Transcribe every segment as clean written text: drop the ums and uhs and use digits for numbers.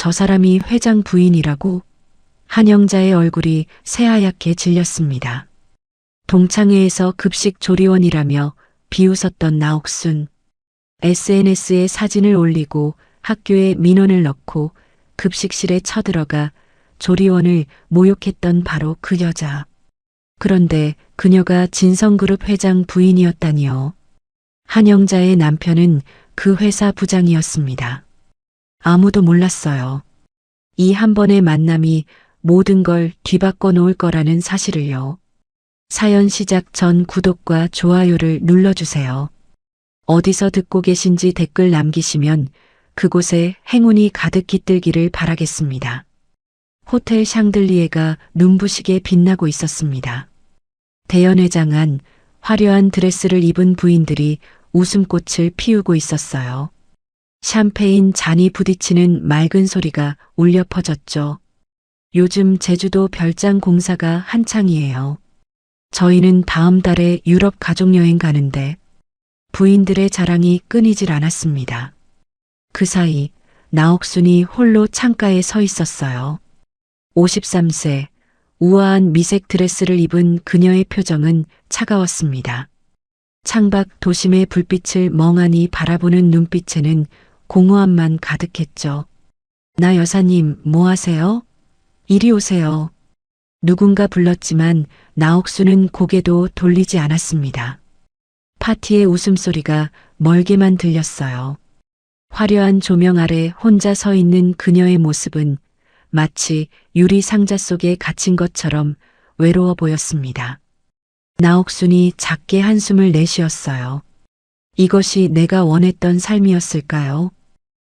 저 사람이 회장 부인이라고? 한영자의 얼굴이 새하얗게 질렸습니다. 동창회에서 급식 조리원이라며 비웃었던 나옥순. SNS에 사진을 올리고 학교에 민원을 넣고 급식실에 쳐들어가 조리원을 모욕했던 바로 그 여자. 그런데 그녀가 진성그룹 회장 부인이었다니요. 한영자의 남편은 그 회사 부장이었습니다. 아무도 몰랐어요. 이 한 번의 만남이 모든 걸 뒤바꿔 놓을 거라는 사실을요. 사연 시작 전 구독과 좋아요를 눌러주세요. 어디서 듣고 계신지 댓글 남기시면 그곳에 행운이 가득 깃들기를 바라겠습니다. 호텔 샹들리에가 눈부시게 빛나고 있었습니다. 대연회장 안 화려한 드레스를 입은 부인들이 웃음꽃을 피우고 있었어요. 샴페인 잔이 부딪히는 맑은 소리가 울려 퍼졌죠. 요즘 제주도 별장 공사가 한창이에요. 저희는 다음 달에 유럽 가족여행 가는데 부인들의 자랑이 끊이질 않았습니다. 그 사이 나옥순이 홀로 창가에 서 있었어요. 53세, 우아한 미색 드레스를 입은 그녀의 표정은 차가웠습니다. 창밖 도심의 불빛을 멍하니 바라보는 눈빛에는 공허함만 가득했죠. 나 여사님, 뭐 하세요? 이리 오세요. 누군가 불렀지만 나옥순은 고개도 돌리지 않았습니다. 파티의 웃음소리가 멀게만 들렸어요. 화려한 조명 아래 혼자 서 있는 그녀의 모습은 마치 유리 상자 속에 갇힌 것처럼 외로워 보였습니다. 나옥순이 작게 한숨을 내쉬었어요. 이것이 내가 원했던 삶이었을까요?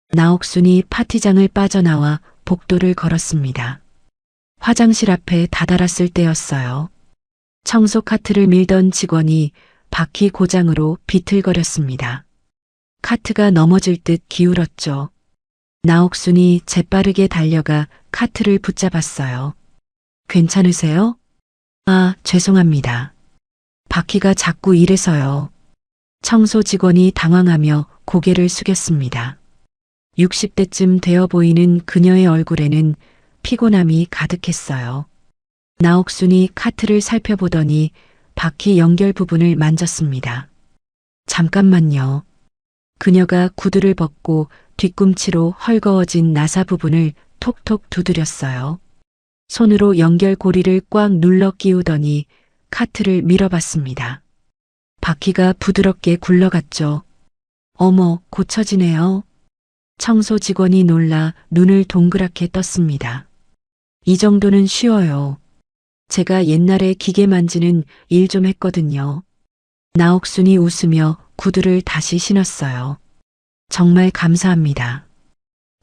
나옥순이 파티장을 빠져나와 복도를 걸었습니다. 화장실 앞에 다다랐을 때였어요. 청소 카트를 밀던 직원이 바퀴 고장으로 비틀거렸습니다. 카트가 넘어질 듯 기울었죠. 나옥순이 재빠르게 달려가 카트를 붙잡았어요. 괜찮으세요? 아, 죄송합니다. 바퀴가 자꾸 이래서요. 청소 직원이 당황하며 고개를 숙였습니다. 60대쯤 되어 보이는 그녀의 얼굴에는 피곤함이 가득했어요. 나옥순이 카트를 살펴보더니 바퀴 연결 부분을 만졌습니다. 잠깐만요. 그녀가 구두를 벗고 뒤꿈치로 헐거워진 나사 부분을 톡톡 두드렸어요. 손으로 연결 고리를 꽉 눌러 끼우더니 카트를 밀어봤습니다. 바퀴가 부드럽게 굴러갔죠. 어머, 고쳐지네요. 청소 직원이 놀라 눈을 동그랗게 떴습니다. 이 정도는 쉬워요. 제가 옛날에 기계 만지는 일 좀 했거든요. 나옥순이 웃으며 구두를 다시 신었어요. 정말 감사합니다.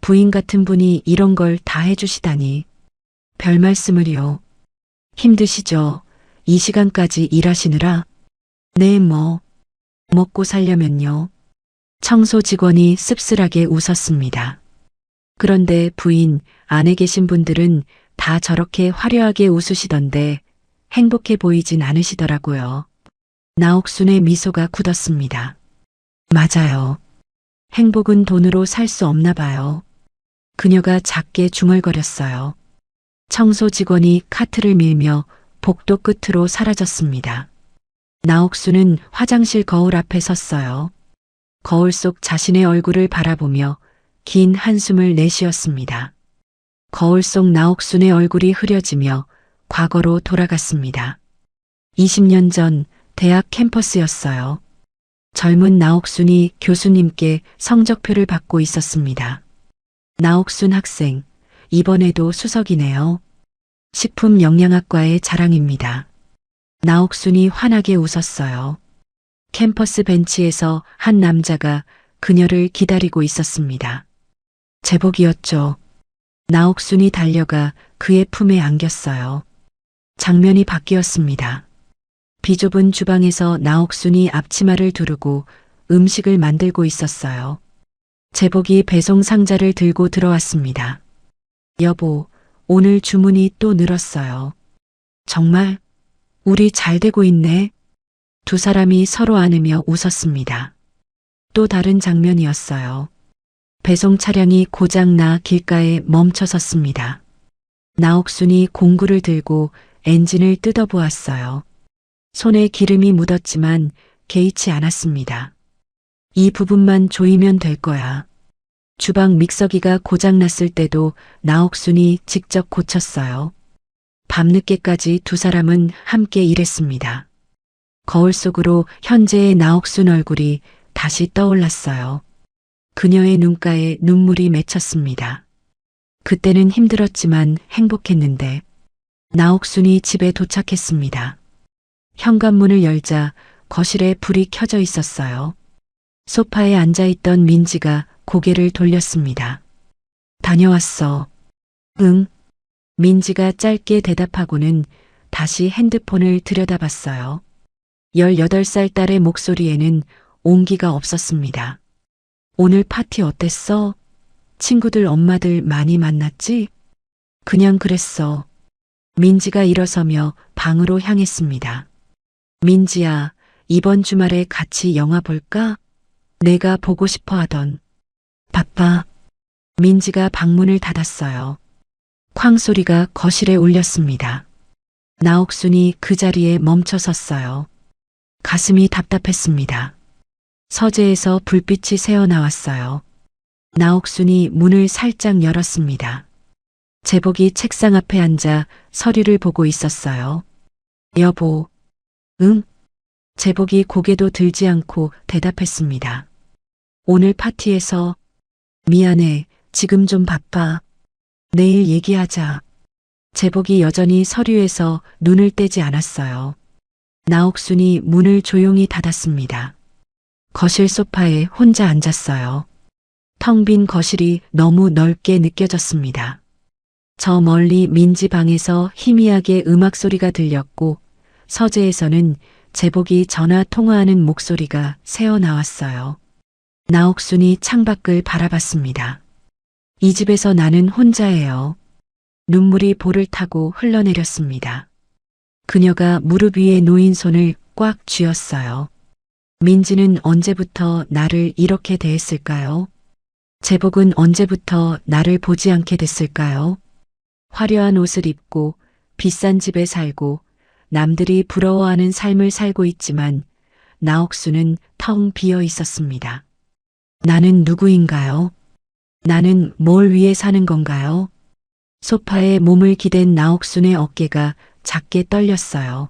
부인 같은 분이 이런 걸 다 해주시다니. 별 말씀을요. 힘드시죠? 이 시간까지 일하시느라? 네, 먹고 살려면요. 청소 직원이 씁쓸하게 웃었습니다. 그런데 부인, 안에 계신 분들은 다 저렇게 화려하게 웃으시던데 행복해 보이진 않으시더라고요. 나옥순의 미소가 굳었습니다. 맞아요. 행복은 돈으로 살 수 없나 봐요. 그녀가 작게 중얼거렸어요. 청소 직원이 카트를 밀며 복도 끝으로 사라졌습니다. 나옥순은 화장실 거울 앞에 섰어요. 거울 속 자신의 얼굴을 바라보며 긴 한숨을 내쉬었습니다. 거울 속 나옥순의 얼굴이 흐려지며 과거로 돌아갔습니다. 20년 전 대학 캠퍼스였어요. 젊은 나옥순이 교수님께 성적표를 받고 있었습니다. 나옥순 학생, 이번에도 수석이네요. 식품영양학과의 자랑입니다. 나옥순이 환하게 웃었어요. 캠퍼스 벤치에서 한 남자가 그녀를 기다리고 있었습니다. 제복이었죠. 나옥순이 달려가 그의 품에 안겼어요. 장면이 바뀌었습니다. 비좁은 주방에서 나옥순이 앞치마를 두르고 음식을 만들고 있었어요. 제복이 배송 상자를 들고 들어왔습니다. 여보, 오늘 주문이 또 늘었어요. 정말? 우리 잘 되고 있네. 두 사람이 서로 안으며 웃었습니다. 또 다른 장면이었어요. 배송 차량이 고장나 길가에 멈춰 섰습니다. 나옥순이 공구를 들고 엔진을 뜯어보았어요. 손에 기름이 묻었지만 개의치 않았습니다. 이 부분만 조이면 될 거야. 주방 믹서기가 고장났을 때도 나옥순이 직접 고쳤어요. 밤늦게까지 두 사람은 함께 일했습니다. 거울 속으로 현재의 나옥순 얼굴이 다시 떠올랐어요. 그녀의 눈가에 눈물이 맺혔습니다. 그때는 힘들었지만 행복했는데 나옥순이 집에 도착했습니다. 현관문을 열자 거실에 불이 켜져 있었어요. 소파에 앉아있던 민지가 고개를 돌렸습니다. 다녀왔어. 응. 민지가 짧게 대답하고는 다시 핸드폰을 들여다봤어요. 18살 딸의 목소리에는 온기가 없었습니다. 오늘 파티 어땠어? 친구들 엄마들 많이 만났지? 그냥 그랬어. 민지가 일어서며 방으로 향했습니다. 민지야, 이번 주말에 같이 영화 볼까? 내가 보고 싶어 하던. 바빠. 민지가 방문을 닫았어요. 쾅 소리가 거실에 울렸습니다. 나옥순이 그 자리에 멈춰 섰어요. 가슴이 답답했습니다. 서재에서 불빛이 새어나왔어요. 나옥순이 문을 살짝 열었습니다. 제복이 책상 앞에 앉아 서류를 보고 있었어요. 여보. 응? 제복이 고개도 들지 않고 대답했습니다. 오늘 파티에서 미안해. 지금 좀 바빠. 내일 얘기하자. 제복이 여전히 서류에서 눈을 떼지 않았어요. 나옥순이 문을 조용히 닫았습니다. 거실 소파에 혼자 앉았어요. 텅 빈 거실이 너무 넓게 느껴졌습니다. 저 멀리 민지 방에서 희미하게 음악 소리가 들렸고 서재에서는 제복이 전화 통화하는 목소리가 새어나왔어요. 나옥순이 창밖을 바라봤습니다. 이 집에서 나는 혼자예요. 눈물이 볼을 타고 흘러내렸습니다. 그녀가 무릎 위에 놓인 손을 꽉 쥐었어요. 민지는 언제부터 나를 이렇게 대했을까요? 제복은 언제부터 나를 보지 않게 됐을까요? 화려한 옷을 입고 비싼 집에 살고 남들이 부러워하는 삶을 살고 있지만 나옥순은 텅 비어 있었습니다. 나는 누구인가요? 나는 뭘 위해 사는 건가요? 소파에 몸을 기댄 나옥순의 어깨가 작게 떨렸어요.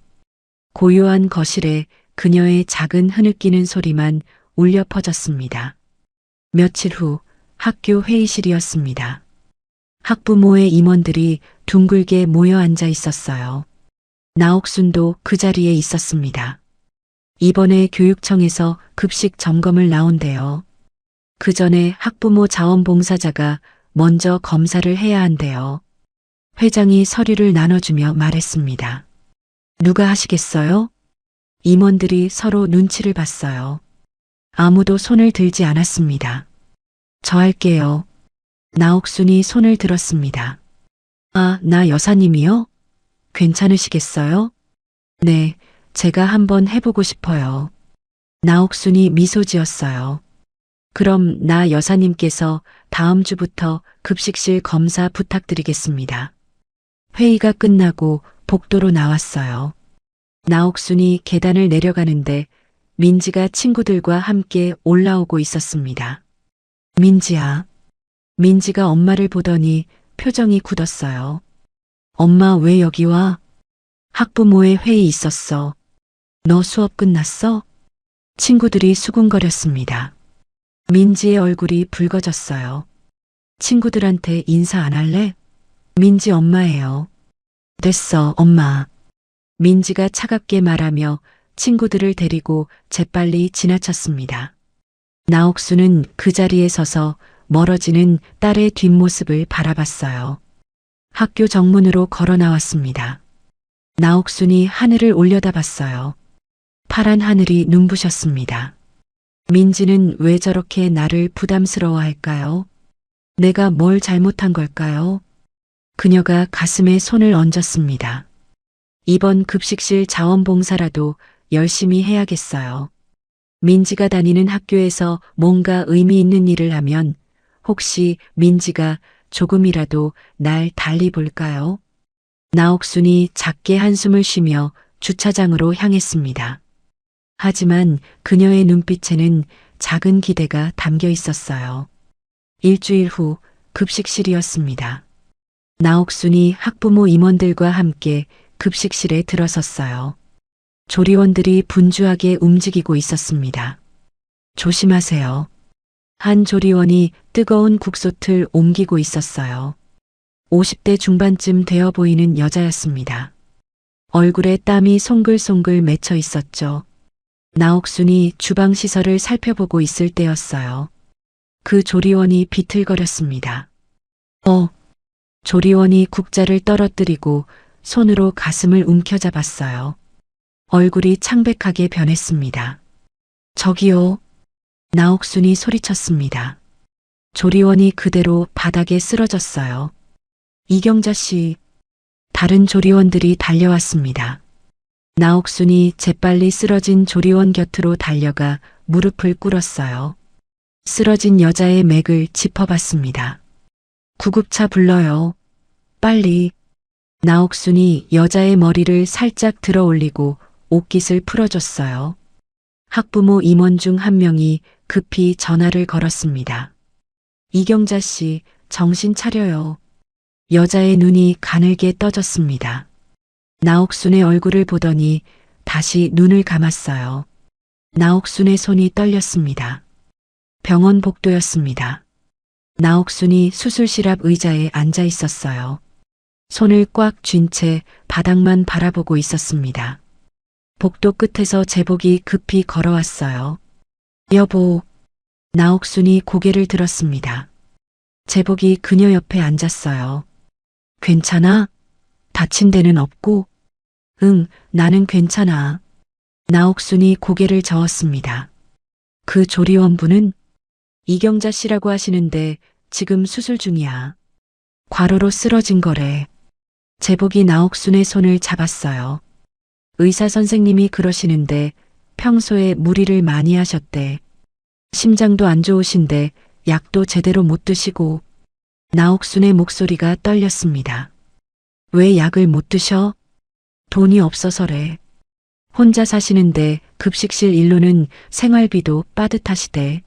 고요한 거실에 그녀의 작은 흐느끼는 소리만 울려 퍼졌습니다. 며칠 후 학교 회의실이었습니다. 학부모의 임원들이 둥글게 모여 앉아 있었어요. 나옥순도 그 자리에 있었습니다. 이번에 교육청에서 급식 점검을 나온대요. 그 전에 학부모 자원봉사자가 먼저 검사를 해야 한대요. 회장이 서류를 나눠주며 말했습니다. 누가 하시겠어요? 임원들이 서로 눈치를 봤어요. 아무도 손을 들지 않았습니다. 저 할게요. 나옥순이 손을 들었습니다. 아, 나 여사님이요? 괜찮으시겠어요? 네, 제가 한번 해보고 싶어요. 나옥순이 미소 지었어요. 그럼 나 여사님께서 다음 주부터 급식실 검사 부탁드리겠습니다. 회의가 끝나고 복도로 나왔어요. 나옥순이 계단을 내려가는데 민지가 친구들과 함께 올라오고 있었습니다. 민지야. 민지가 엄마를 보더니 표정이 굳었어요. 엄마 왜 여기 와? 학부모의 회의 있었어. 너 수업 끝났어? 친구들이 수군거렸습니다. 민지의 얼굴이 붉어졌어요. 친구들한테 인사 안 할래? 민지 엄마예요. 됐어, 엄마. 민지가 차갑게 말하며 친구들을 데리고 재빨리 지나쳤습니다. 나옥순은 그 자리에 서서 멀어지는 딸의 뒷모습을 바라봤어요. 학교 정문으로 걸어 나왔습니다. 나옥순이 하늘을 올려다봤어요. 파란 하늘이 눈부셨습니다. 민지는 왜 저렇게 나를 부담스러워할까요? 내가 뭘 잘못한 걸까요? 그녀가 가슴에 손을 얹었습니다. 이번 급식실 자원봉사라도 열심히 해야겠어요. 민지가 다니는 학교에서 뭔가 의미 있는 일을 하면 혹시 민지가 조금이라도 날 달리 볼까요? 나옥순이 작게 한숨을 쉬며 주차장으로 향했습니다. 하지만 그녀의 눈빛에는 작은 기대가 담겨 있었어요. 일주일 후 급식실이었습니다. 나옥순이 학부모 임원들과 함께 급식실에 들어섰어요. 조리원들이 분주하게 움직이고 있었습니다. 조심하세요. 한 조리원이 뜨거운 국솥을 옮기고 있었어요. 50대 중반쯤 되어 보이는 여자였습니다. 얼굴에 땀이 송글송글 맺혀 있었죠. 나옥순이 주방 시설을 살펴보고 있을 때였어요. 그 조리원이 비틀거렸습니다. 조리원이 국자를 떨어뜨리고 손으로 가슴을 움켜잡았어요. 얼굴이 창백하게 변했습니다. 저기요. 나옥순이 소리쳤습니다. 조리원이 그대로 바닥에 쓰러졌어요. 이경자 씨. 다른 조리원들이 달려왔습니다. 나옥순이 재빨리 쓰러진 조리원 곁으로 달려가 무릎을 꿇었어요. 쓰러진 여자의 맥을 짚어봤습니다. 구급차 불러요. 빨리. 나옥순이 여자의 머리를 살짝 들어 올리고 옷깃을 풀어줬어요. 학부모 임원 중 한 명이 급히 전화를 걸었습니다. 이경자 씨, 정신 차려요. 여자의 눈이 가늘게 떠졌습니다. 나옥순의 얼굴을 보더니 다시 눈을 감았어요. 나옥순의 손이 떨렸습니다. 병원 복도였습니다. 나옥순이 수술실 앞 의자에 앉아 있었어요. 손을 꽉 쥔 채 바닥만 바라보고 있었습니다. 복도 끝에서 제복이 급히 걸어왔어요. 여보. 나옥순이 고개를 들었습니다. 제복이 그녀 옆에 앉았어요. 괜찮아? 다친 데는 없고? 응, 나는 괜찮아. 나옥순이 고개를 저었습니다. 그 조리원분은? 이경자 씨라고 하시는데 지금 수술 중이야. 과로로 쓰러진 거래. 제복이 나옥순의 손을 잡았어요. 의사 선생님이 그러시는데 평소에 무리를 많이 하셨대. 심장도 안 좋으신데 약도 제대로 못 드시고. 나옥순의 목소리가 떨렸습니다. 왜 약을 못 드셔? 돈이 없어서래. 혼자 사시는데 급식실 일로는 생활비도 빠듯하시대.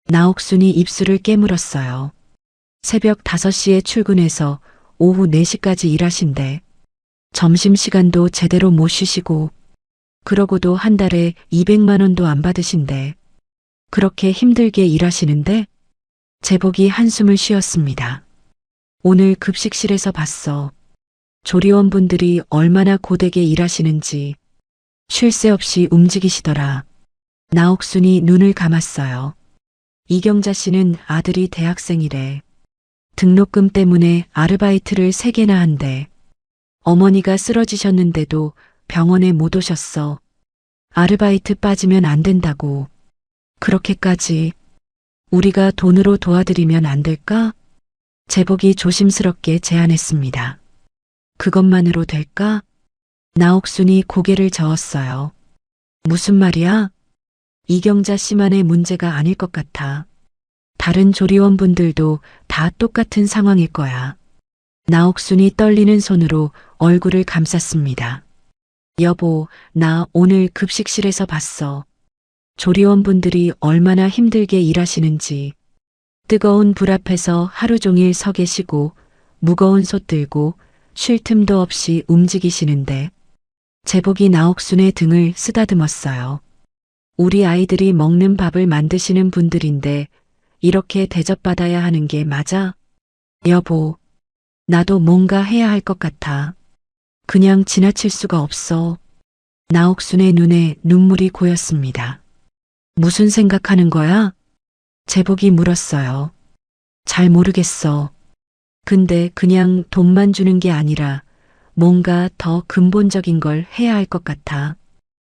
나옥순이 입술을 깨물었어요. 새벽 5시에 출근해서 오후 4시까지 일하신대. 점심시간도 제대로 못 쉬시고, 그러고도 한 달에 200만 원도 안 받으신대. 그렇게 힘들게 일하시는데? 제복이 한숨을 쉬었습니다. 오늘 급식실에서 봤어. 조리원분들이 얼마나 고되게 일하시는지. 쉴 새 없이 움직이시더라. 나옥순이 눈을 감았어요. 이경자 씨는 아들이 대학생이래. 등록금 때문에 아르바이트를 3개나 한대. 어머니가 쓰러지셨는데도 병원에 못 오셨어. 아르바이트 빠지면 안 된다고. 그렇게까지. 우리가 돈으로 도와드리면 안 될까? 제복이 조심스럽게 제안했습니다. 그것만으로 될까? 나옥순이 고개를 저었어요. 무슨 말이야? 이경자 씨만의 문제가 아닐 것 같아. 다른 조리원분들도 다 똑같은 상황일 거야. 나옥순이 떨리는 손으로 얼굴을 감쌌습니다. 여보, 나 오늘 급식실에서 봤어. 조리원분들이 얼마나 힘들게 일하시는지. 뜨거운 불 앞에서 하루 종일 서 계시고 무거운 솥 들고 쉴 틈도 없이 움직이시는데. 제복이 나옥순의 등을 쓰다듬었어요. 우리 아이들이 먹는 밥을 만드시는 분들인데 이렇게 대접받아야 하는 게 맞아? 여보, 나도 뭔가 해야 할 것 같아. 그냥 지나칠 수가 없어. 나옥순의 눈에 눈물이 고였습니다. 무슨 생각하는 거야? 제복이 물었어요. 잘 모르겠어. 근데 그냥 돈만 주는 게 아니라 뭔가 더 근본적인 걸 해야 할 것 같아.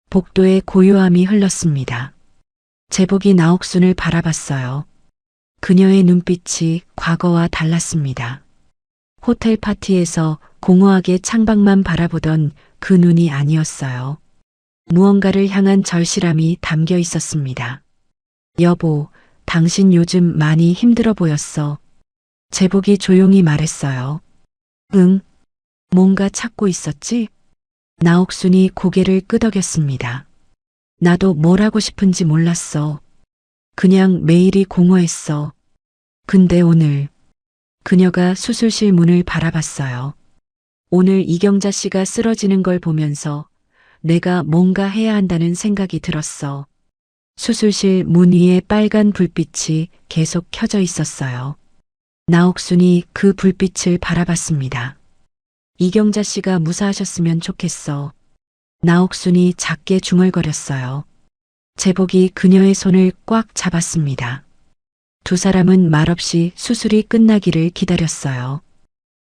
복도에 고요함이 흘렀습니다. 제복이 나옥순을 바라봤어요. 그녀의 눈빛이 과거와 달랐습니다. 호텔 파티에서 공허하게 창밖만 바라보던 그 눈이 아니었어요. 무언가를 향한 절실함이 담겨 있었습니다. 여보, 당신 요즘 많이 힘들어 보였어. 제복이 조용히 말했어요. 응, 뭔가 찾고 있었지? 나옥순이 고개를 끄덕였습니다. 나도 뭘 하고 싶은지 몰랐어. 그냥 매일이 공허했어. 근데 오늘 그녀가 수술실 문을 바라봤어요. 오늘 이경자 씨가 쓰러지는 걸 보면서 내가 뭔가 해야 한다는 생각이 들었어. 수술실 문 위에 빨간 불빛이 계속 켜져 있었어요. 나옥순이 그 불빛을 바라봤습니다. 이경자 씨가 무사하셨으면 좋겠어. 나옥순이 작게 중얼거렸어요. 제복이 그녀의 손을 꽉 잡았습니다. 두 사람은 말없이 수술이 끝나기를 기다렸어요.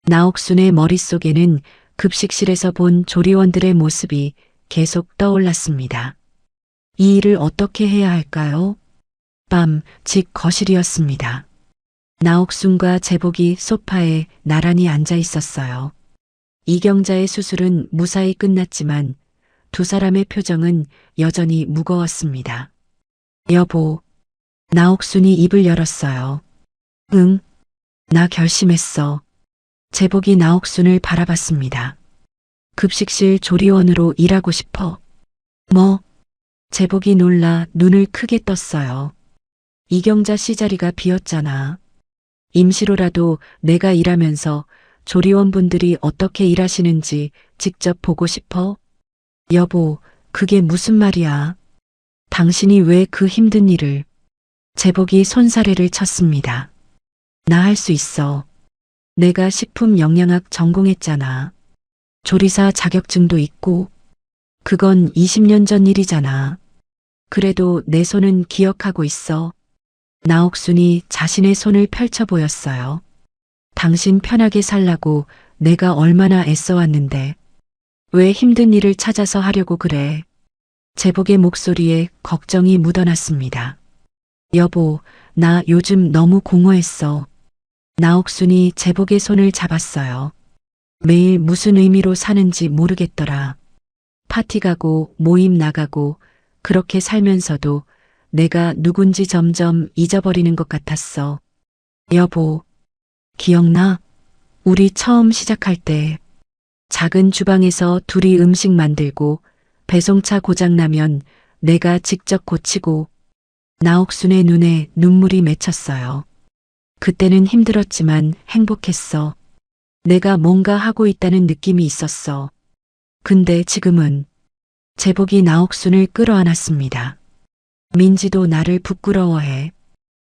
나옥순의 머릿속에는 급식실에서 본 조리원들의 모습이 계속 떠올랐습니다. 이 일을 어떻게 해야 할까요? 밤, 집 거실이었습니다. 나옥순과 제복이 소파에 나란히 앉아 있었어요. 이경자의 수술은 무사히 끝났지만 두 사람의 표정은 여전히 무거웠습니다. 여보, 나옥순이 입을 열었어요. 응, 나 결심했어. 제복이 나옥순을 바라봤습니다. 급식실 조리원으로 일하고 싶어. 뭐? 제복이 놀라 눈을 크게 떴어요. 이경자 씨 자리가 비었잖아. 임시로라도 내가 일하면서 조리원분들이 어떻게 일하시는지 직접 보고 싶어? 여보, 그게 무슨 말이야? 당신이 왜 그 힘든 일을? 제복이 손사래를 쳤습니다. 나 할 수 있어. 내가 식품 영양학 전공했잖아. 조리사 자격증도 있고. 그건 20년 전 일이잖아. 그래도 내 손은 기억하고 있어. 나옥순이 자신의 손을 펼쳐 보였어요. 당신 편하게 살라고 내가 얼마나 애써왔는데. 왜 힘든 일을 찾아서 하려고 그래? 제복의 목소리에 걱정이 묻어났습니다. 여보, 나 요즘 너무 공허했어. 나옥순이 제복의 손을 잡았어요. 매일 무슨 의미로 사는지 모르겠더라. 파티 가고 모임 나가고 그렇게 살면서도 내가 누군지 점점 잊어버리는 것 같았어. 여보, 기억나? 우리 처음 시작할 때 작은 주방에서 둘이 음식 만들고 배송차 고장나면 내가 직접 고치고. 나옥순의 눈에 눈물이 맺혔어요. 그때는 힘들었지만 행복했어. 내가 뭔가 하고 있다는 느낌이 있었어. 근데 지금은. 제복이 나옥순을 끌어안았습니다. 민지도 나를 부끄러워해.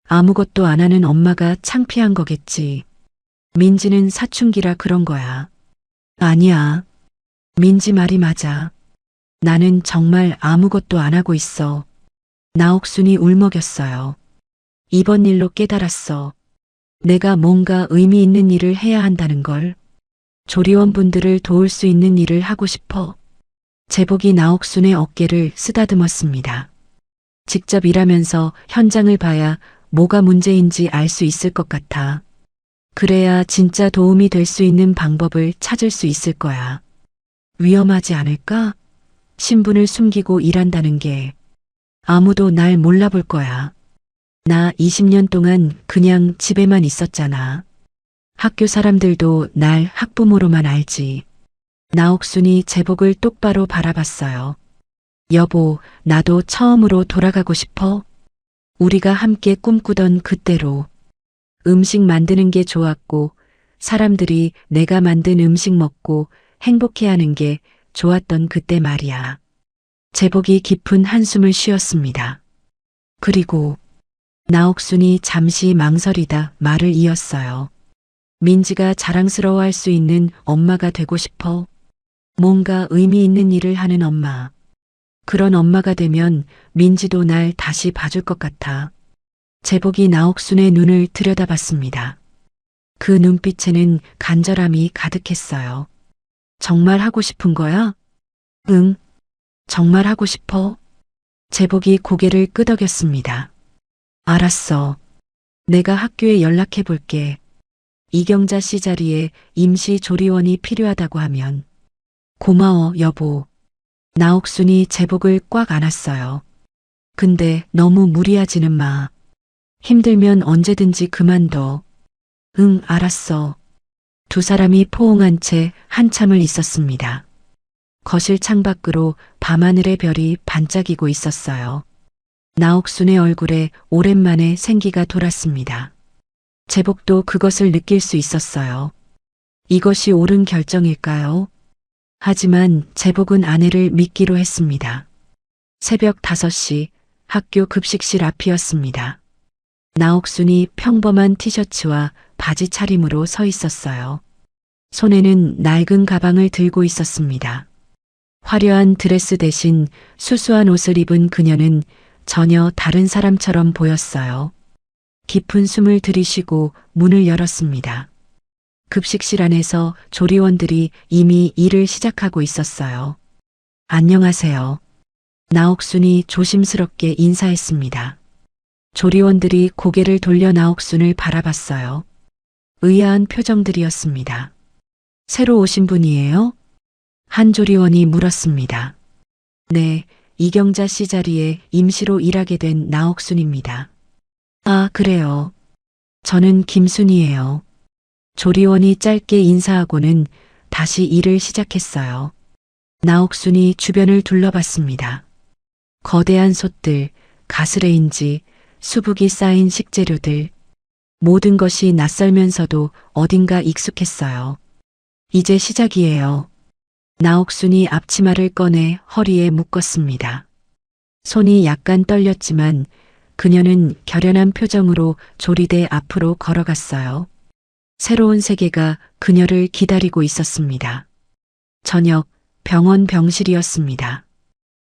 아무것도 안 하는 엄마가 창피한 거겠지. 민지는 사춘기라 그런 거야. 아니야. 민지 말이 맞아. 나는 정말 아무것도 안 하고 있어. 나옥순이 울먹였어요. 이번 일로 깨달았어. 내가 뭔가 의미 있는 일을 해야 한다는 걸. 조리원분들을 도울 수 있는 일을 하고 싶어. 제복이 나옥순의 어깨를 쓰다듬었습니다. 직접 일하면서 현장을 봐야 뭐가 문제인지 알 수 있을 것 같아. 그래야 진짜 도움이 될 수 있는 방법을 찾을 수 있을 거야. 위험하지 않을까? 신분을 숨기고 일한다는 게. 아무도 날 몰라볼 거야. 나 20년 동안 그냥 집에만 있었잖아. 학교 사람들도 날 학부모로만 알지. 나옥순이 제복을 똑바로 바라봤어요. 여보, 나도 처음으로 돌아가고 싶어. 우리가 함께 꿈꾸던 그때로. 음식 만드는 게 좋았고, 사람들이 내가 만든 음식 먹고 행복해하는 게 좋았던 그때 말이야. 제복이 깊은 한숨을 쉬었습니다. 그리고 나옥순이 잠시 망설이다 말을 이었어요. 민지가 자랑스러워할 수 있는 엄마가 되고 싶어. 뭔가 의미 있는 일을 하는 엄마. 그런 엄마가 되면 민지도 날 다시 봐줄 것 같아. 제복이 나옥순의 눈을 들여다봤습니다. 그 눈빛에는 간절함이 가득했어요. 정말 하고 싶은 거야? 응. 정말 하고 싶어? 제복이 고개를 끄덕였습니다. 알았어. 내가 학교에 연락해 볼게. 이경자 씨 자리에 임시 조리원이 필요하다고 하면. 고마워, 여보. 나옥순이 제복을 꽉 안았어요. 근데 너무 무리하지는 마. 힘들면 언제든지 그만둬. 응, 알았어. 두 사람이 포옹한 채 한참을 있었습니다. 거실 창밖으로 밤하늘의 별이 반짝이고 있었어요. 나옥순의 얼굴에 오랜만에 생기가 돌았습니다. 제복도 그것을 느낄 수 있었어요. 이것이 옳은 결정일까요? 하지만 제복은 아내를 믿기로 했습니다. 새벽 5시 학교 급식실 앞이었습니다. 나옥순이 평범한 티셔츠와 바지 차림으로 서 있었어요. 손에는 낡은 가방을 들고 있었습니다. 화려한 드레스 대신 수수한 옷을 입은 그녀는 전혀 다른 사람처럼 보였어요. 깊은 숨을 들이쉬고 문을 열었습니다. 급식실 안에서 조리원들이 이미 일을 시작하고 있었어요. 안녕하세요. 나옥순이 조심스럽게 인사했습니다. 조리원들이 고개를 돌려 나옥순을 바라봤어요. 의아한 표정들이었습니다. 새로 오신 분이에요? 한 조리원이 물었습니다. 네, 이경자 씨 자리에 임시로 일하게 된 나옥순입니다. 아, 그래요. 저는 김순이에요. 조리원이 짧게 인사하고는 다시 일을 시작했어요. 나옥순이 주변을 둘러봤습니다. 거대한 솥들, 가스레인지, 수북이 쌓인 식재료들, 모든 것이 낯설면서도 어딘가 익숙했어요. 이제 시작이에요. 나옥순이 앞치마를 꺼내 허리에 묶었습니다. 손이 약간 떨렸지만 그녀는 결연한 표정으로 조리대 앞으로 걸어갔어요. 새로운 세계가 그녀를 기다리고 있었습니다. 저녁, 병원 병실이었습니다.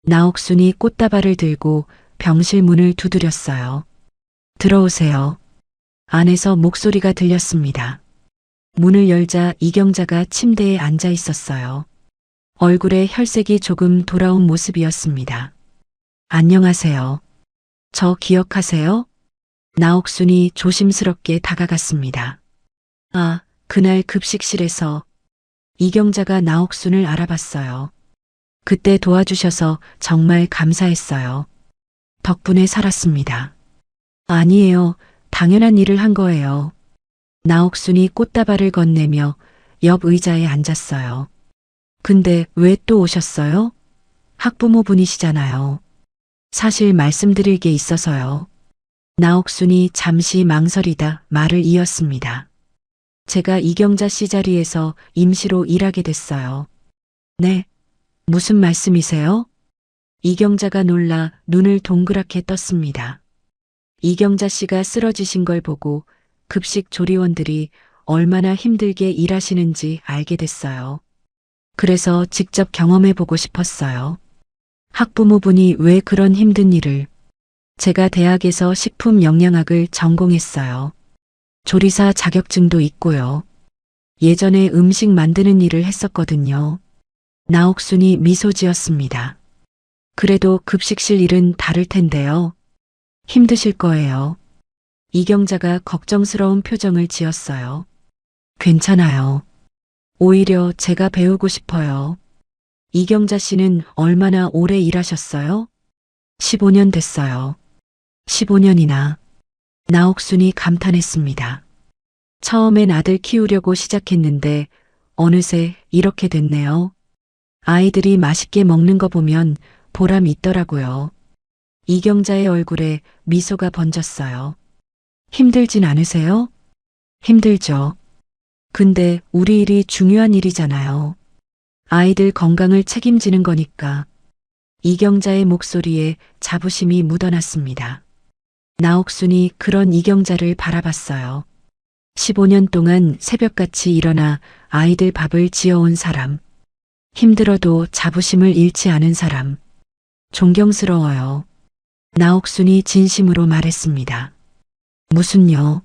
나옥순이 꽃다발을 들고 병실 문을 두드렸어요. 들어오세요. 안에서 목소리가 들렸습니다. 문을 열자 이경자가 침대에 앉아 있었어요. 얼굴에 혈색이 조금 돌아온 모습이었습니다. 안녕하세요. 저 기억하세요? 나옥순이 조심스럽게 다가갔습니다. 아, 그날 급식실에서 이경자가 나옥순을 알아봤어요. 그때 도와주셔서 정말 감사했어요. 덕분에 살았습니다. 아니에요. 당연한 일을 한 거예요. 나옥순이 꽃다발을 건네며 옆 의자에 앉았어요. 근데 왜 또 오셨어요? 학부모분이시잖아요. 사실 말씀드릴 게 있어서요. 나옥순이 잠시 망설이다 말을 이었습니다. 제가 이경자 씨 자리에서 임시로 일하게 됐어요. 네? 무슨 말씀이세요? 이경자가 놀라 눈을 동그랗게 떴습니다. 이경자 씨가 쓰러지신 걸 보고 급식 조리원들이 얼마나 힘들게 일하시는지 알게 됐어요. 그래서 직접 경험해 보고 싶었어요. 학부모분이 왜 그런 힘든 일을. 제가 대학에서 식품영양학을 전공했어요. 조리사 자격증도 있고요. 예전에 음식 만드는 일을 했었거든요. 나옥순이 미소 지었습니다. 그래도 급식실 일은 다를 텐데요. 힘드실 거예요. 이경자가 걱정스러운 표정을 지었어요. 괜찮아요. 오히려 제가 배우고 싶어요. 이경자 씨는 얼마나 오래 일하셨어요? 15년 됐어요. 15년이나. 나옥순이 감탄했습니다. 처음엔 아들 키우려고 시작했는데 어느새 이렇게 됐네요. 아이들이 맛있게 먹는 거 보면 보람 있더라고요. 이경자의 얼굴에 미소가 번졌어요. 힘들진 않으세요? 힘들죠. 근데 우리 일이 중요한 일이잖아요. 아이들 건강을 책임지는 거니까. 이경자의 목소리에 자부심이 묻어났습니다. 나옥순이 그런 이경자를 바라봤어요. 15년 동안 새벽같이 일어나 아이들 밥을 지어온 사람. 힘들어도 자부심을 잃지 않은 사람. 존경스러워요. 나옥순이 진심으로 말했습니다. 무슨요?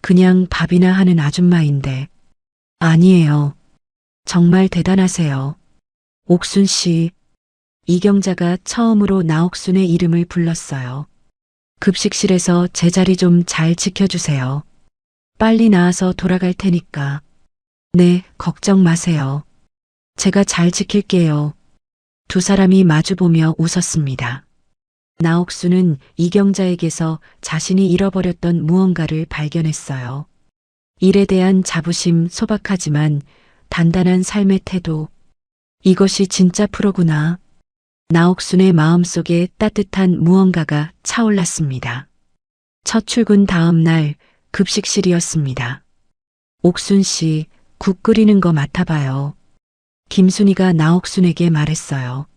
그냥 밥이나 하는 아줌마인데. 아니에요. 정말 대단하세요. 옥순 씨. 이경자가 처음으로 나옥순의 이름을 불렀어요. 급식실에서 제 자리 좀 잘 지켜주세요. 빨리 나와서 돌아갈 테니까. 네, 걱정 마세요. 제가 잘 지킬게요. 두 사람이 마주보며 웃었습니다. 나옥수는 이경자에게서 자신이 잃어버렸던 무언가를 발견했어요. 일에 대한 자부심, 소박하지만 단단한 삶의 태도. 이것이 진짜 프로구나. 나옥순의 마음속에 따뜻한 무언가가 차올랐습니다. 첫 출근 다음 날 급식실이었습니다. 옥순 씨, 국 끓이는 거 맡아봐요. 김순이가 나옥순에게 말했어요.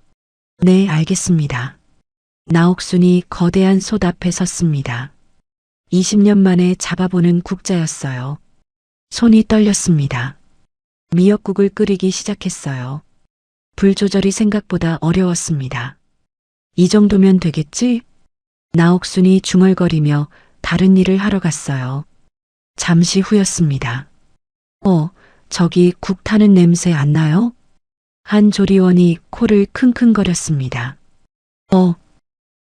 네, 알겠습니다. 나옥순이 거대한 솥 앞에 섰습니다. 20년 만에 잡아보는 국자였어요. 손이 떨렸습니다. 미역국을 끓이기 시작했어요. 불 조절이 생각보다 어려웠습니다. 이 정도면 되겠지? 나옥순이 중얼거리며 다른 일을 하러 갔어요. 잠시 후였습니다. 저기 국 타는 냄새 안 나요? 한 조리원이 코를 킁킁거렸습니다.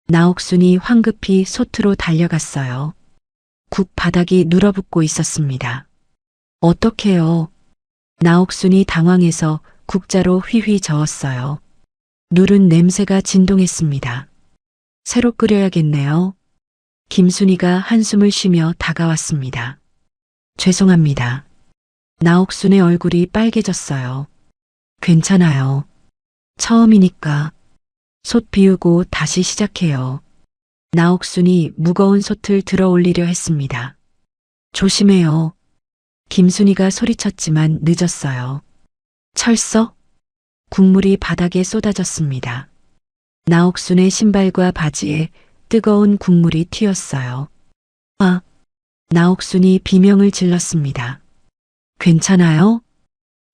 나옥순이 황급히 솥으로 달려갔어요. 국 바닥이 눌어붙고 있었습니다. 어떡해요? 나옥순이 당황해서 국자로 휘휘 저었어요. 누른 냄새가 진동했습니다. 새로 끓여야겠네요. 김순이가 한숨을 쉬며 다가왔습니다. 죄송합니다. 나옥순의 얼굴이 빨개졌어요. 괜찮아요. 처음이니까. 솥 비우고 다시 시작해요. 나옥순이 무거운 솥을 들어 올리려 했습니다. 조심해요. 김순이가 소리쳤지만 늦었어요. 철썩? 국물이 바닥에 쏟아졌습니다. 나옥순의 신발과 바지에 뜨거운 국물이 튀었어요. 나옥순이 비명을 질렀습니다. 괜찮아요?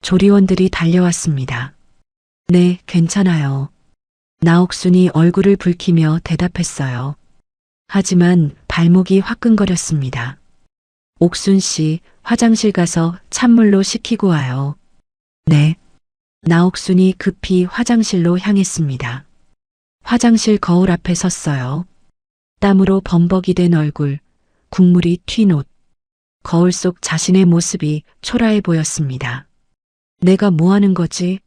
조리원들이 달려왔습니다. 네, 괜찮아요. 나옥순이 얼굴을 붉히며 대답했어요. 하지만 발목이 화끈거렸습니다. 옥순 씨, 화장실 가서 찬물로 식히고 와요. 네. 나옥순이 급히 화장실로 향했습니다. 화장실 거울 앞에 섰어요. 땀으로 범벅이 된 얼굴, 국물이 튄 옷, 거울 속 자신의 모습이 초라해 보였습니다. 내가 뭐 하는 거지?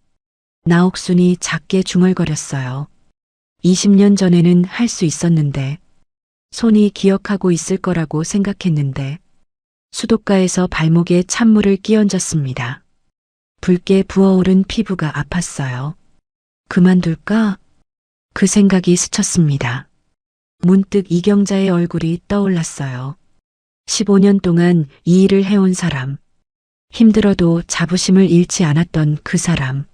나옥순이 작게 중얼거렸어요. 20년 전에는 할 수 있었는데, 손이 기억하고 있을 거라고 생각했는데, 수도가에서 발목에 찬물을 끼얹었습니다. 붉게 부어오른 피부가 아팠어요. 그만둘까? 그 생각이 스쳤습니다. 문득 이경자의 얼굴이 떠올랐어요. 15년 동안 이 일을 해온 사람. 힘들어도 자부심을 잃지 않았던 그 사람.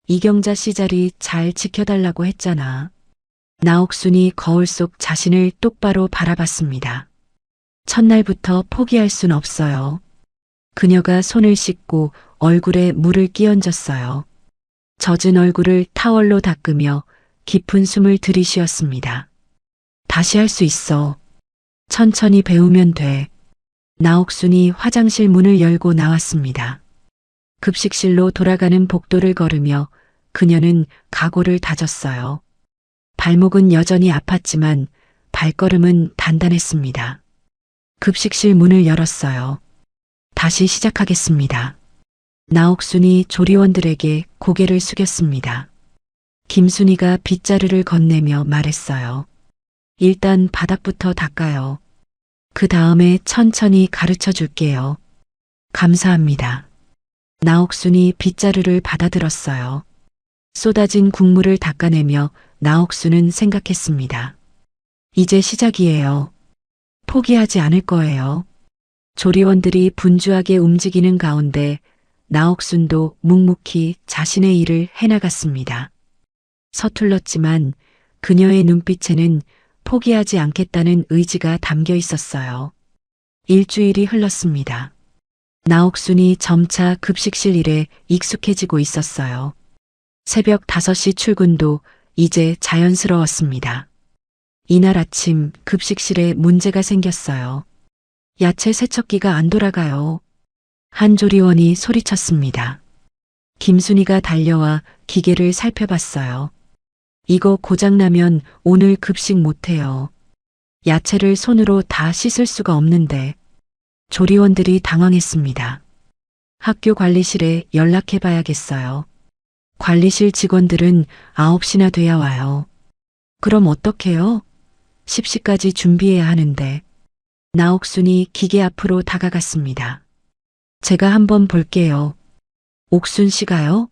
이경자 씨 자리 잘 지켜달라고 했잖아. 나옥순이 거울 속 자신을 똑바로 바라봤습니다. 첫날부터 포기할 순 없어요. 그녀가 손을 씻고 얼굴에 물을 끼얹었어요. 젖은 얼굴을 타월로 닦으며 깊은 숨을 들이쉬었습니다. 다시 할 수 있어. 천천히 배우면 돼. 나옥순이 화장실 문을 열고 나왔습니다. 급식실로 돌아가는 복도를 걸으며 그녀는 각오를 다졌어요. 발목은 여전히 아팠지만 발걸음은 단단했습니다. 급식실 문을 열었어요. 다시 시작하겠습니다. 나옥순이 조리원들에게 고개를 숙였습니다. 김순이가 빗자루를 건네며 말했어요. 일단 바닥부터 닦아요. 그 다음에 천천히 가르쳐 줄게요. 감사합니다. 나옥순이 빗자루를 받아들었어요. 쏟아진 국물을 닦아내며 나옥순은 생각했습니다. 이제 시작이에요. 포기하지 않을 거예요. 조리원들이 분주하게 움직이는 가운데 나옥순도 묵묵히 자신의 일을 해나갔습니다. 서툴렀지만 그녀의 눈빛에는 포기하지 않겠다는 의지가 담겨 있었어요. 일주일이 흘렀습니다. 나옥순이 점차 급식실 일에 익숙해지고 있었어요. 새벽 5시 출근도 이제 자연스러웠습니다. 이날 아침 급식실에 문제가 생겼어요. 야채 세척기가 안 돌아가요. 한 조리원이 소리쳤습니다. 김순이가 달려와 기계를 살펴봤어요. 이거 고장나면 오늘 급식 못해요. 야채를 손으로 다 씻을 수가 없는데. 조리원들이 당황했습니다. 학교 관리실에 연락해봐야겠어요. 관리실 직원들은 9시나 돼야 와요. 그럼 어떡해요? 10시까지 준비해야 하는데. 나옥순이 기계 앞으로 다가갔습니다. 제가 한번 볼게요. 옥순 씨가요?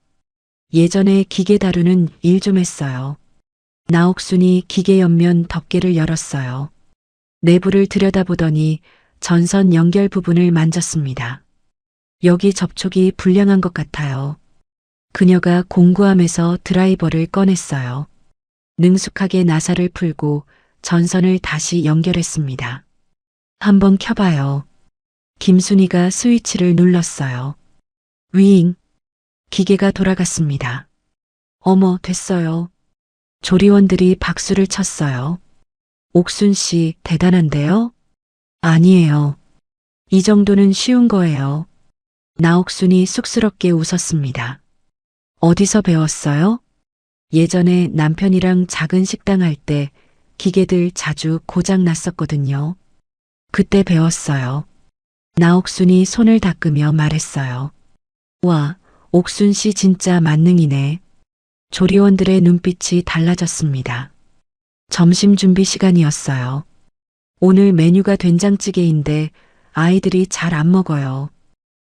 예전에 기계 다루는 일 좀 했어요. 나옥순이 기계 옆면 덮개를 열었어요. 내부를 들여다보더니 전선 연결 부분을 만졌습니다. 여기 접촉이 불량한 것 같아요. 그녀가 공구함에서 드라이버를 꺼냈어요. 능숙하게 나사를 풀고 전선을 다시 연결했습니다. 한번 켜봐요. 김순희가 스위치를 눌렀어요. 윙. 기계가 돌아갔습니다. 어머, 됐어요. 조리원들이 박수를 쳤어요. 옥순 씨, 대단한데요? 아니에요. 이 정도는 쉬운 거예요. 나옥순이 쑥스럽게 웃었습니다. 어디서 배웠어요? 예전에 남편이랑 작은 식당 할 때 기계들 자주 고장 났었거든요. 그때 배웠어요. 나옥순이 손을 닦으며 말했어요. 와, 옥순 씨 진짜 만능이네. 조리원들의 눈빛이 달라졌습니다. 점심 준비 시간이었어요. 오늘 메뉴가 된장찌개인데 아이들이 잘 안 먹어요.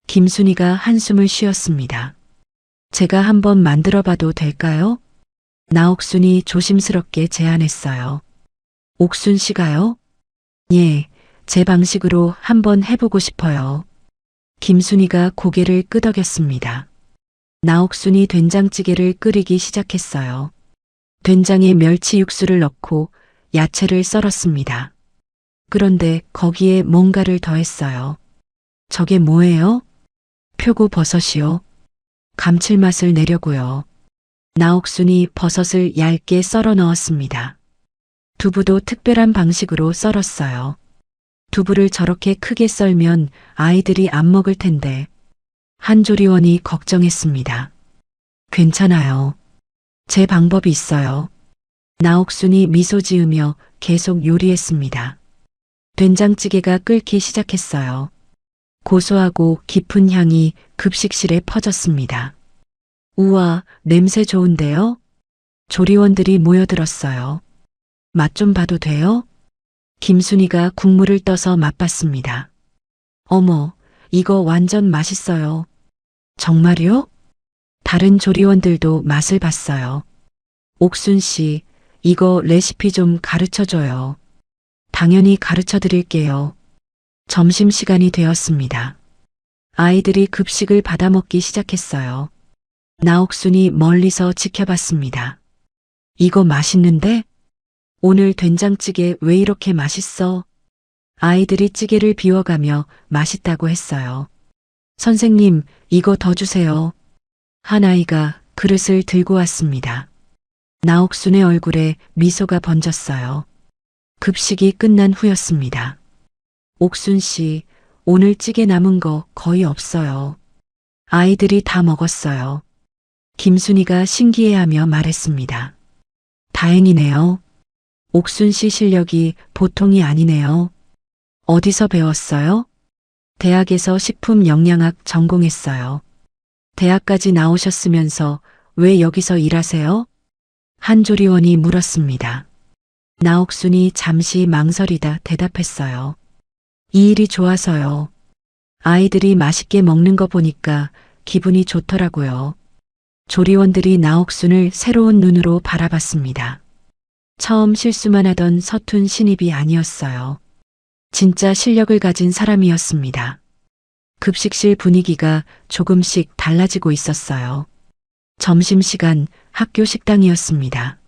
김순희가 한숨을 쉬었습니다. 제가 한번 만들어 봐도 될까요? 나옥순이 조심스럽게 제안했어요. 옥순 씨가요? 예, 제 방식으로 한번 해보고 싶어요. 김순희가 고개를 끄덕였습니다. 나옥순이 된장찌개를 끓이기 시작했어요. 된장에 멸치 육수를 넣고 야채를 썰었습니다. 그런데 거기에 뭔가를 더했어요. 저게 뭐예요? 표고버섯이요. 감칠맛을 내려고요. 나옥순이 버섯을 얇게 썰어 넣었습니다. 두부도 특별한 방식으로 썰었어요. 두부를 저렇게 크게 썰면 아이들이 안 먹을 텐데. 한 조리원이 걱정했습니다. 괜찮아요. 제 방법이 있어요. 나옥순이 미소 지으며 계속 요리했습니다. 된장찌개가 끓기 시작했어요. 고소하고 깊은 향이 급식실에 퍼졌습니다. 우와, 냄새 좋은데요? 조리원들이 모여들었어요. 맛 좀 봐도 돼요? 김순희가 국물을 떠서 맛봤습니다. 어머, 이거 완전 맛있어요. 정말요? 다른 조리원들도 맛을 봤어요. 옥순 씨, 이거 레시피 좀 가르쳐 줘요. 당연히 가르쳐 드릴게요. 점심시간이 되었습니다. 아이들이 급식을 받아먹기 시작했어요. 나옥순이 멀리서 지켜봤습니다. 이거 맛있는데? 오늘 된장찌개 왜 이렇게 맛있어? 아이들이 찌개를 비워가며 맛있다고 했어요. 선생님, 이거 더 주세요. 한 아이가 그릇을 들고 왔습니다. 나옥순의 얼굴에 미소가 번졌어요. 급식이 끝난 후였습니다. 옥순 씨, 오늘 찌개 남은 거 거의 없어요. 아이들이 다 먹었어요. 김순희가 신기해하며 말했습니다. 다행이네요. 옥순 씨 실력이 보통이 아니네요. 어디서 배웠어요? 대학에서 식품영양학 전공했어요. 대학까지 나오셨으면서 왜 여기서 일하세요? 한 조리원이 물었습니다. 나옥순이 잠시 망설이다 대답했어요. 이 일이 좋아서요. 아이들이 맛있게 먹는 거 보니까 기분이 좋더라고요. 조리원들이 나옥순을 새로운 눈으로 바라봤습니다. 처음 실수만 하던 서툰 신입이 아니었어요. 진짜 실력을 가진 사람이었습니다. 급식실 분위기가 조금씩 달라지고 있었어요. 점심시간 학교 식당이었습니다.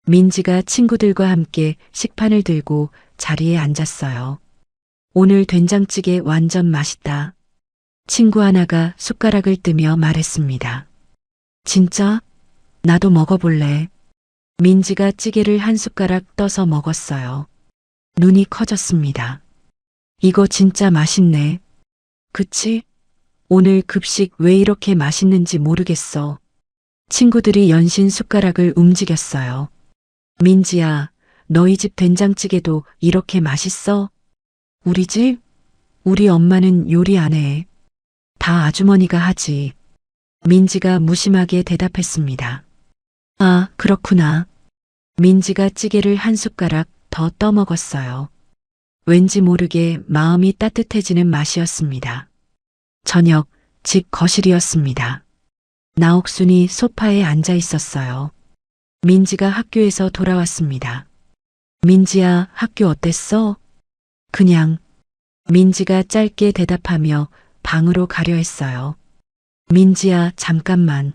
민지가 친구들과 함께 식판을 들고 자리에 앉았어요. 오늘 된장찌개 완전 맛있다. 친구 하나가 숟가락을 뜨며 말했습니다. 진짜? 나도 먹어볼래. 민지가 찌개를 한 숟가락 떠서 먹었어요. 눈이 커졌습니다. 이거 진짜 맛있네. 그치? 오늘 급식 왜 이렇게 맛있는지 모르겠어. 친구들이 연신 숟가락을 움직였어요. 민지야, 너희 집 된장찌개도 이렇게 맛있어? 우리 집? 우리 엄마는 요리 안 해. 다 아주머니가 하지. 민지가 무심하게 대답했습니다. 아, 그렇구나. 민지가 찌개를 한 숟가락 더 떠먹었어요. 왠지 모르게 마음이 따뜻해지는 맛이었습니다. 저녁, 집 거실이었습니다. 나옥순이 소파에 앉아 있었어요. 민지가 학교에서 돌아왔습니다. 민지야, 학교 어땠어? 그냥. 민지가 짧게 대답하며 방으로 가려 했어요. 민지야, 잠깐만.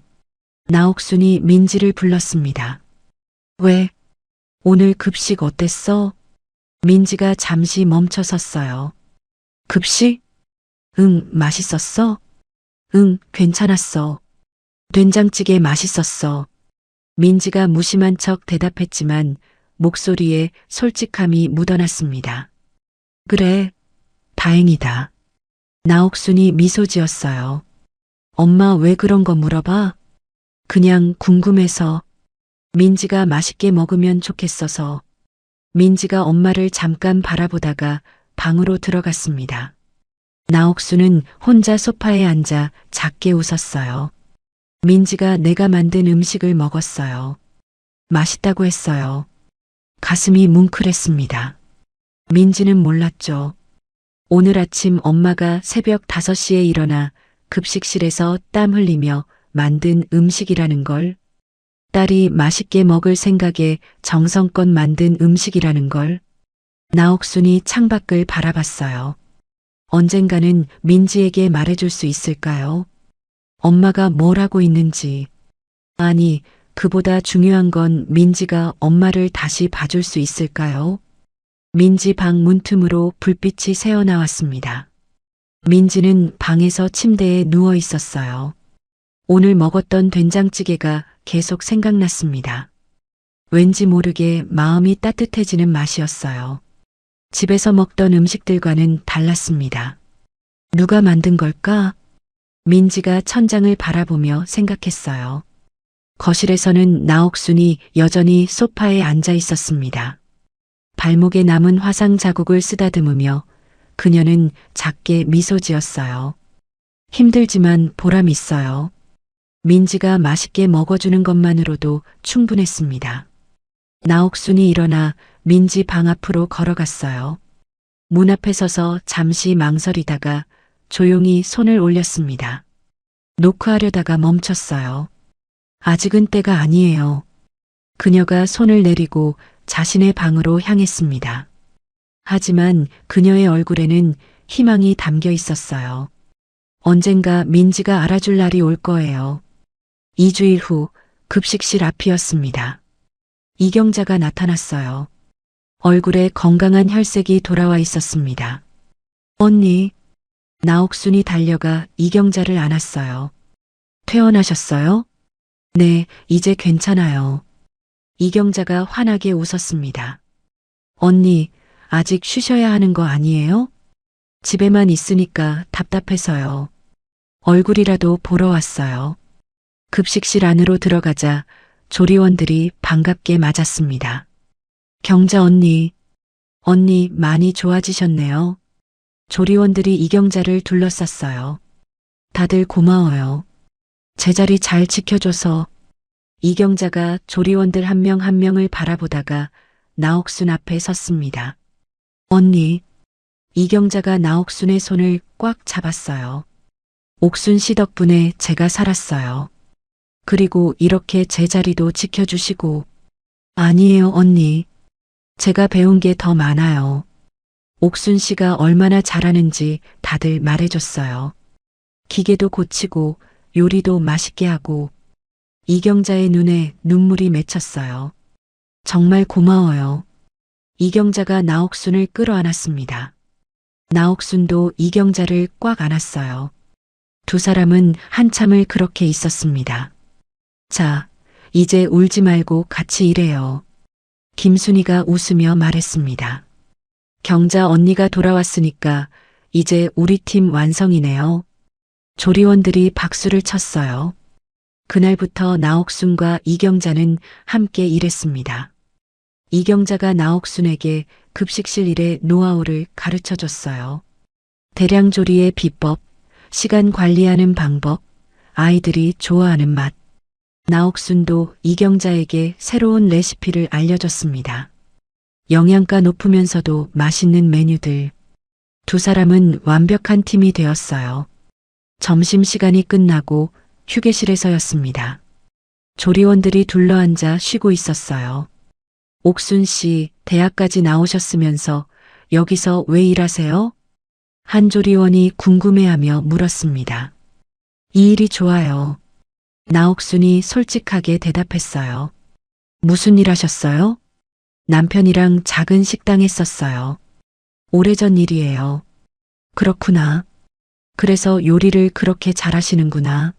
나옥순이 민지를 불렀습니다. 왜? 오늘 급식 어땠어? 민지가 잠시 멈춰 섰어요. 급식? 응, 맛있었어? 응, 괜찮았어. 된장찌개 맛있었어. 민지가 무심한 척 대답했지만 목소리에 솔직함이 묻어났습니다. 그래, 다행이다. 나옥순이 미소 지었어요. 엄마 왜 그런 거 물어봐? 그냥 궁금해서. 민지가 맛있게 먹으면 좋겠어서. 민지가 엄마를 잠깐 바라보다가 방으로 들어갔습니다. 나옥순은 혼자 소파에 앉아 작게 웃었어요. 민지가 내가 만든 음식을 먹었어요. 맛있다고 했어요. 가슴이 뭉클했습니다. 민지는 몰랐죠. 오늘 아침 엄마가 새벽 5시에 일어나 급식실에서 땀 흘리며 만든 음식이라는 걸, 딸이 맛있게 먹을 생각에 정성껏 만든 음식이라는 걸. 나옥순이 창밖을 바라봤어요. 언젠가는 민지에게 말해줄 수 있을까요? 엄마가 뭘 하고 있는지. 아니, 그보다 중요한 건 민지가 엄마를 다시 봐줄 수 있을까요? 민지 방 문틈으로 불빛이 새어나왔습니다. 민지는 방에서 침대에 누워 있었어요. 오늘 먹었던 된장찌개가 계속 생각났습니다. 왠지 모르게 마음이 따뜻해지는 맛이었어요. 집에서 먹던 음식들과는 달랐습니다. 누가 만든 걸까? 민지가 천장을 바라보며 생각했어요. 거실에서는 나옥순이 여전히 소파에 앉아 있었습니다. 발목에 남은 화상 자국을 쓰다듬으며 그녀는 작게 미소 지었어요. 힘들지만 보람 있어요. 민지가 맛있게 먹어주는 것만으로도 충분했습니다. 나옥순이 일어나 민지 방 앞으로 걸어갔어요. 문 앞에 서서 잠시 망설이다가 조용히 손을 올렸습니다. 노크하려다가 멈췄어요. 아직은 때가 아니에요. 그녀가 손을 내리고 자신의 방으로 향했습니다. 하지만 그녀의 얼굴에는 희망이 담겨 있었어요. 언젠가 민지가 알아줄 날이 올 거예요. 2주일 후 급식실 앞이었습니다. 이경자가 나타났어요. 얼굴에 건강한 혈색이 돌아와 있었습니다. 언니, 나옥순이 달려가 이경자를 안았어요. 퇴원하셨어요? 네, 이제 괜찮아요. 이경자가 환하게 웃었습니다. 언니, 아직 쉬셔야 하는 거 아니에요? 집에만 있으니까 답답해서요. 얼굴이라도 보러 왔어요. 급식실 안으로 들어가자 조리원들이 반갑게 맞았습니다. 경자 언니, 언니 많이 좋아지셨네요. 조리원들이 이경자를 둘러쌌어요. 다들 고마워요. 제자리 잘 지켜줘서. 이경자가 조리원들 한 명 한 명을 바라보다가 나옥순 앞에 섰습니다. 언니. 이경자가 나옥순의 손을 꽉 잡았어요. 옥순 씨 덕분에 제가 살았어요. 그리고 이렇게 제자리도 지켜주시고. 아니에요, 언니. 제가 배운 게 더 많아요. 옥순 씨가 얼마나 잘하는지 다들 말해줬어요. 기계도 고치고 요리도 맛있게 하고. 이경자의 눈에 눈물이 맺혔어요. 정말 고마워요. 이경자가 나옥순을 끌어안았습니다. 나옥순도 이경자를 꽉 안았어요. 두 사람은 한참을 그렇게 있었습니다. 자, 이제 울지 말고 같이 일해요. 김순이가 웃으며 말했습니다. 경자 언니가 돌아왔으니까 이제 우리 팀 완성이네요. 조리원들이 박수를 쳤어요. 그날부터 나옥순과 이경자는 함께 일했습니다. 이경자가 나옥순에게 급식실 일의 노하우를 가르쳐 줬어요. 대량 조리의 비법, 시간 관리하는 방법, 아이들이 좋아하는 맛. 나옥순도 이경자에게 새로운 레시피를 알려줬습니다. 영양가 높으면서도 맛있는 메뉴들. 두 사람은 완벽한 팀이 되었어요. 점심시간이 끝나고 휴게실에서였습니다. 조리원들이 둘러앉아 쉬고 있었어요. 옥순 씨, 대학까지 나오셨으면서 여기서 왜 일하세요? 한 조리원이 궁금해하며 물었습니다. 이 일이 좋아요. 나옥순이 솔직하게 대답했어요. 무슨 일 하셨어요? 남편이랑 작은 식당 했었어요. 오래전 일이에요. 그렇구나. 그래서 요리를 그렇게 잘하시는구나.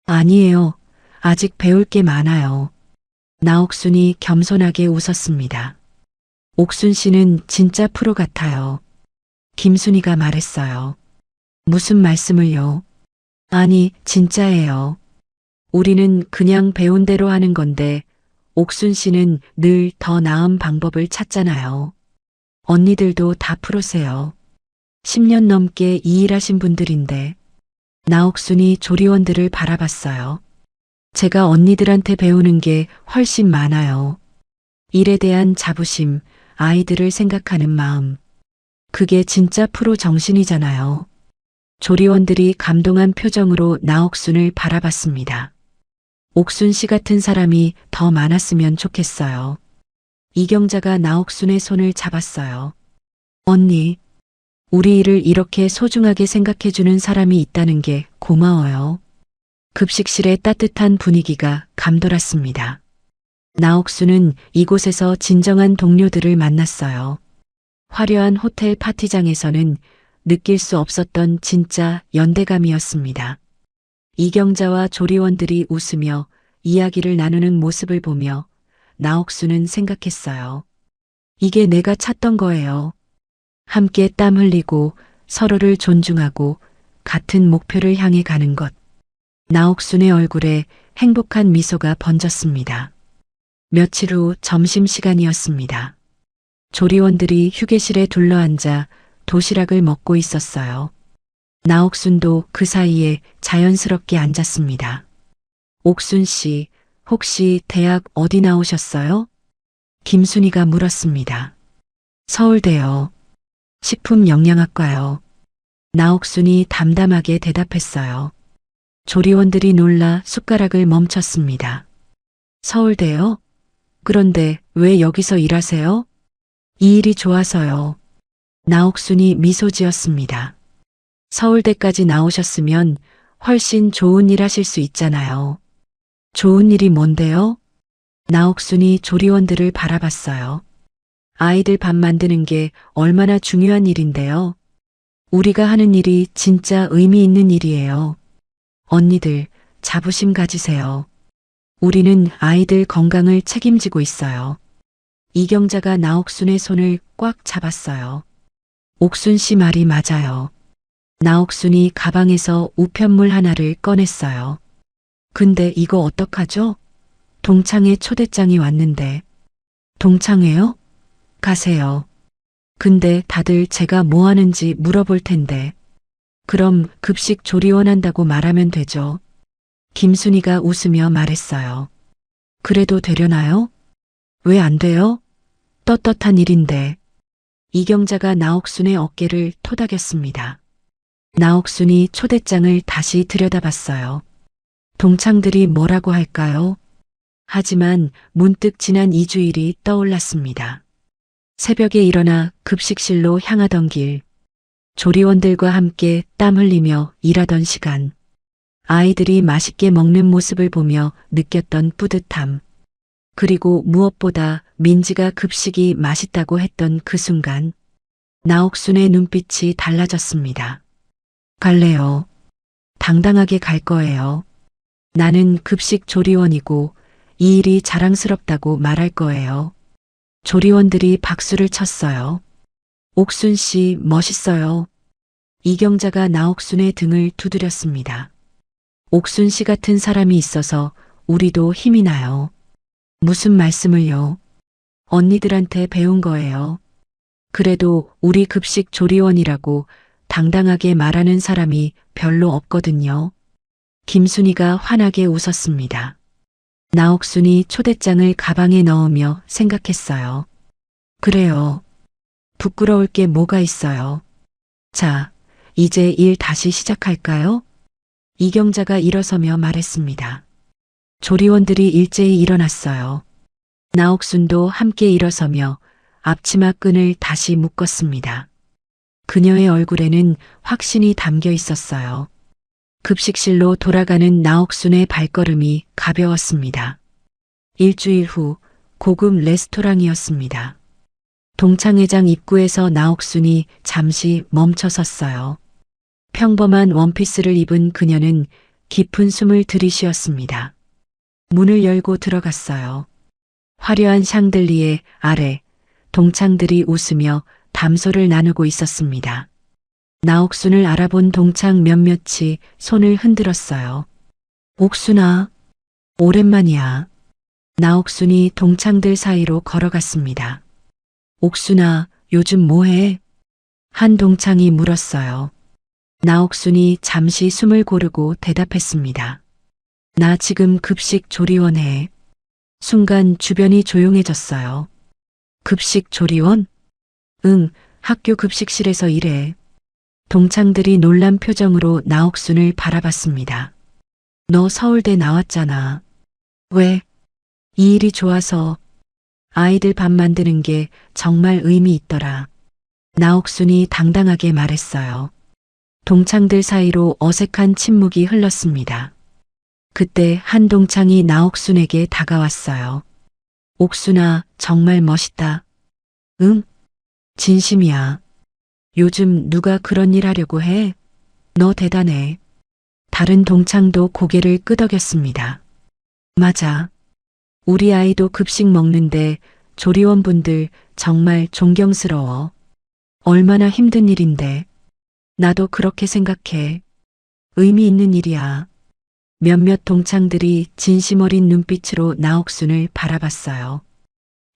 아니에요. 아직 배울 게 많아요. 나옥순이 겸손하게 웃었습니다. 옥순 씨는 진짜 프로 같아요. 김순이가 말했어요. 무슨 말씀을요? 아니, 진짜예요. 우리는 그냥 배운 대로 하는 건데, 옥순 씨는 늘 더 나은 방법을 찾잖아요. 언니들도 다 프로세요. 10년 넘게 이 일하신 분들인데, 나옥순이 조리원들을 바라봤어요. 제가 언니들한테 배우는 게 훨씬 많아요. 일에 대한 자부심, 아이들을 생각하는 마음. 그게 진짜 프로 정신이잖아요. 조리원들이 감동한 표정으로 나옥순을 바라봤습니다. 옥순 씨 같은 사람이 더 많았으면 좋겠어요. 이경자가 나옥순의 손을 잡았어요. 언니, 우리 일을 이렇게 소중하게 생각해주는 사람이 있다는 게 고마워요. 급식실의 따뜻한 분위기가 감돌았습니다. 나옥순은 이곳에서 진정한 동료들을 만났어요. 화려한 호텔 파티장에서는 느낄 수 없었던 진짜 연대감이었습니다. 이경자와 조리원들이 웃으며 이야기를 나누는 모습을 보며 나옥순은 생각했어요. 이게 내가 찾던 거예요. 함께 땀 흘리고 서로를 존중하고 같은 목표를 향해 가는 것. 나옥순의 얼굴에 행복한 미소가 번졌습니다. 며칠 후 점심시간이었습니다. 조리원들이 휴게실에 둘러앉아 도시락을 먹고 있었어요. 나옥순도 그 사이에 자연스럽게 앉았습니다. 옥순 씨, 혹시 대학 어디 나오셨어요? 김순이가 물었습니다. 서울대요. 식품영양학과요. 나옥순이 담담하게 대답했어요. 조리원들이 놀라 숟가락을 멈췄습니다. 서울대요? 그런데 왜 여기서 일하세요? 이 일이 좋아서요. 나옥순이 미소 지었습니다. 서울대까지 나오셨으면 훨씬 좋은 일 하실 수 있잖아요. 좋은 일이 뭔데요? 나옥순이 조리원들을 바라봤어요. 아이들 밥 만드는 게 얼마나 중요한 일인데요. 우리가 하는 일이 진짜 의미 있는 일이에요. 언니들, 자부심 가지세요. 우리는 아이들 건강을 책임지고 있어요. 이경자가 나옥순의 손을 꽉 잡았어요. 옥순 씨 말이 맞아요. 나옥순이 가방에서 우편물 하나를 꺼냈어요. 근데 이거 어떡하죠? 동창회 초대장이 왔는데. 동창회요? 가세요. 근데 다들 제가 뭐 하는지 물어볼 텐데. 그럼 급식 조리원 한다고 말하면 되죠. 김순이가 웃으며 말했어요. 그래도 되려나요? 왜 안 돼요? 떳떳한 일인데. 이경자가 나옥순의 어깨를 토닥였습니다. 나옥순이 초대장을 다시 들여다봤어요. 동창들이 뭐라고 할까요? 하지만 문득 지난 2주일이 떠올랐습니다. 새벽에 일어나 급식실로 향하던 길, 조리원들과 함께 땀 흘리며 일하던 시간, 아이들이 맛있게 먹는 모습을 보며 느꼈던 뿌듯함, 그리고 무엇보다 민지가 급식이 맛있다고 했던 그 순간, 나옥순의 눈빛이 달라졌습니다. 갈래요. 당당하게 갈 거예요. 나는 급식 조리원이고 이 일이 자랑스럽다고 말할 거예요. 조리원들이 박수를 쳤어요. 옥순 씨 멋있어요. 이경자가 나옥순의 등을 두드렸습니다. 옥순 씨 같은 사람이 있어서 우리도 힘이 나요. 무슨 말씀을요? 언니들한테 배운 거예요. 그래도 우리 급식 조리원이라고 당당하게 말하는 사람이 별로 없거든요. 김순이가 환하게 웃었습니다. 나옥순이 초대장을 가방에 넣으며 생각했어요. 그래요. 부끄러울 게 뭐가 있어요. 자, 이제 일 다시 시작할까요? 이경자가 일어서며 말했습니다. 조리원들이 일제히 일어났어요. 나옥순도 함께 일어서며 앞치마 끈을 다시 묶었습니다. 그녀의 얼굴에는 확신이 담겨 있었어요. 급식실로 돌아가는 나옥순의 발걸음이 가벼웠습니다. 일주일 후 고급 레스토랑이었습니다. 동창회장 입구에서 나옥순이 잠시 멈춰 섰어요. 평범한 원피스를 입은 그녀는 깊은 숨을 들이쉬었습니다. 문을 열고 들어갔어요. 화려한 샹들리에 아래 동창들이 웃으며 담소를 나누고 있었습니다. 나옥순을 알아본 동창 몇몇이 손을 흔들었어요. 옥순아, 오랜만이야. 나옥순이 동창들 사이로 걸어갔습니다. 옥순아, 요즘 뭐해? 한 동창이 물었어요. 나옥순이 잠시 숨을 고르고 대답했습니다. 나 지금 급식 조리원 해. 순간 주변이 조용해졌어요. 급식 조리원? 응, 학교 급식실에서 일해. 동창들이 놀란 표정으로 나옥순을 바라봤습니다. 너 서울대 나왔잖아. 왜? 이 일이 좋아서. 아이들 밥 만드는 게 정말 의미 있더라. 나옥순이 당당하게 말했어요. 동창들 사이로 어색한 침묵이 흘렀습니다. 그때 한 동창이 나옥순에게 다가왔어요. 옥순아, 정말 멋있다. 응? 진심이야. 요즘 누가 그런 일 하려고 해? 너 대단해. 다른 동창도 고개를 끄덕였습니다. 맞아. 우리 아이도 급식 먹는데 조리원분들 정말 존경스러워. 얼마나 힘든 일인데. 나도 그렇게 생각해. 의미 있는 일이야. 몇몇 동창들이 진심 어린 눈빛으로 나옥순을 바라봤어요.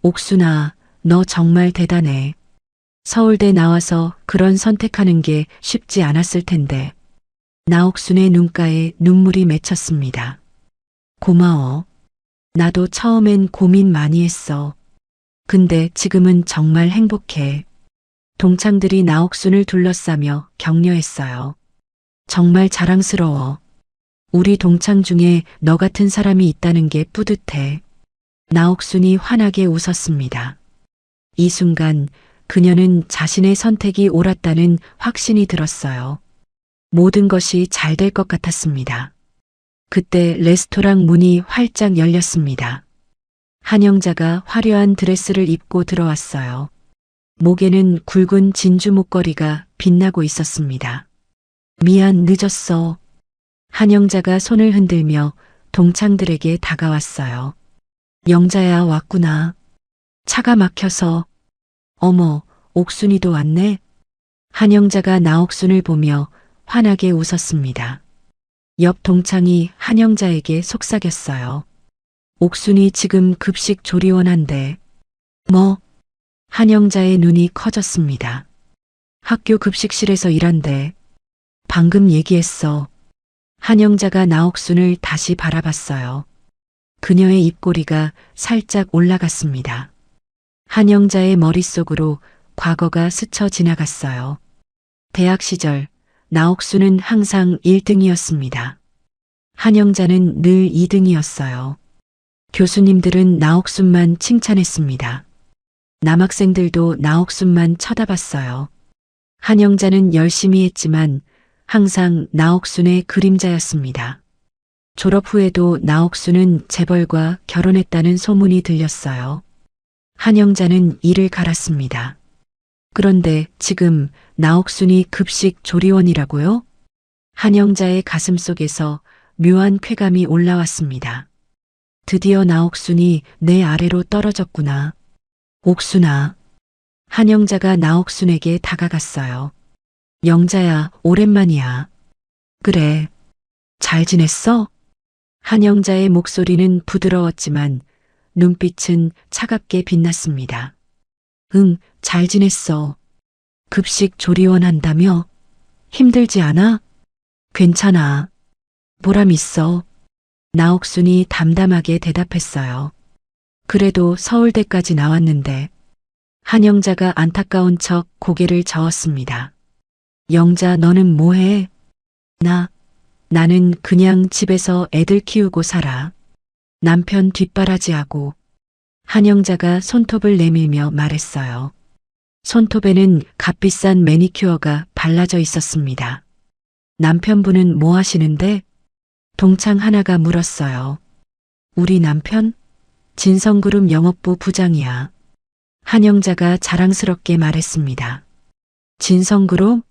옥순아, 너 정말 대단해. 서울대 나와서 그런 선택하는 게 쉽지 않았을 텐데. 나옥순의 눈가에 눈물이 맺혔습니다. 고마워. 나도 처음엔 고민 많이 했어. 근데 지금은 정말 행복해. 동창들이 나옥순을 둘러싸며 격려했어요. 정말 자랑스러워. 우리 동창 중에 너 같은 사람이 있다는 게 뿌듯해. 나옥순이 환하게 웃었습니다. 이 순간 그녀는 자신의 선택이 옳았다는 확신이 들었어요. 모든 것이 잘 될 것 같았습니다. 그때 레스토랑 문이 활짝 열렸습니다. 한영자가 화려한 드레스를 입고 들어왔어요. 목에는 굵은 진주 목걸이가 빛나고 있었습니다. 미안, 늦었어. 한영자가 손을 흔들며 동창들에게 다가왔어요. 영자야, 왔구나. 차가 막혀서. 어머, 옥순이도 왔네. 한영자가 나옥순을 보며 환하게 웃었습니다. 옆 동창이 한영자에게 속삭였어요. 옥순이 지금 급식 조리원 한대. 뭐? 한영자의 눈이 커졌습니다. 학교 급식실에서 일한대. 방금 얘기했어. 한영자가 나옥순을 다시 바라봤어요. 그녀의 입꼬리가 살짝 올라갔습니다. 한영자의 머릿속으로 과거가 스쳐 지나갔어요. 대학 시절 나옥순은 항상 1등이었습니다. 한영자는 늘 2등이었어요. 교수님들은 나옥순만 칭찬했습니다. 남학생들도 나옥순만 쳐다봤어요. 한영자는 열심히 했지만 항상 나옥순의 그림자였습니다. 졸업 후에도 나옥순은 재벌과 결혼했다는 소문이 들렸어요. 한영자는 이를 갈았습니다. 그런데 지금 나옥순이 급식 조리원이라고요? 한영자의 가슴 속에서 묘한 쾌감이 올라왔습니다. 드디어 나옥순이 내 아래로 떨어졌구나. 옥순아. 한영자가 나옥순에게 다가갔어요. 영자야, 오랜만이야. 그래. 잘 지냈어? 한영자의 목소리는 부드러웠지만 눈빛은 차갑게 빛났습니다. 응, 잘 지냈어. 급식 조리원 한다며? 힘들지 않아? 괜찮아. 보람 있어. 나옥순이 담담하게 대답했어요. 그래도 서울대까지 나왔는데. 한영자가 안타까운 척 고개를 저었습니다. 영자, 너는 뭐해? 나는 그냥 집에서 애들 키우고 살아. 남편 뒷바라지하고. 한영자가 손톱을 내밀며 말했어요. 손톱에는 값비싼 매니큐어가 발라져 있었습니다. 남편분은 뭐 하시는데? 동창 하나가 물었어요. 우리 남편? 진성그룹 영업부 부장이야. 한영자가 자랑스럽게 말했습니다. 진성그룹?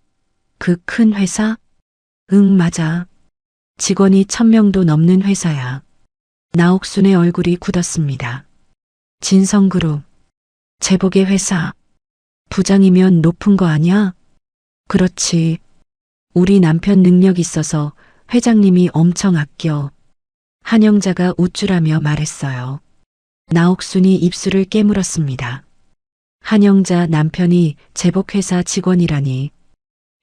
그 큰 회사? 응, 맞아. 직원이 1000명도 넘는 회사야. 나옥순의 얼굴이 굳었습니다. 진성그룹. 제복의 회사. 부장이면 높은 거 아니야? 그렇지. 우리 남편 능력 있어서 회장님이 엄청 아껴. 한영자가 우쭐하며 말했어요. 나옥순이 입술을 깨물었습니다. 한영자 남편이 제복회사 직원이라니.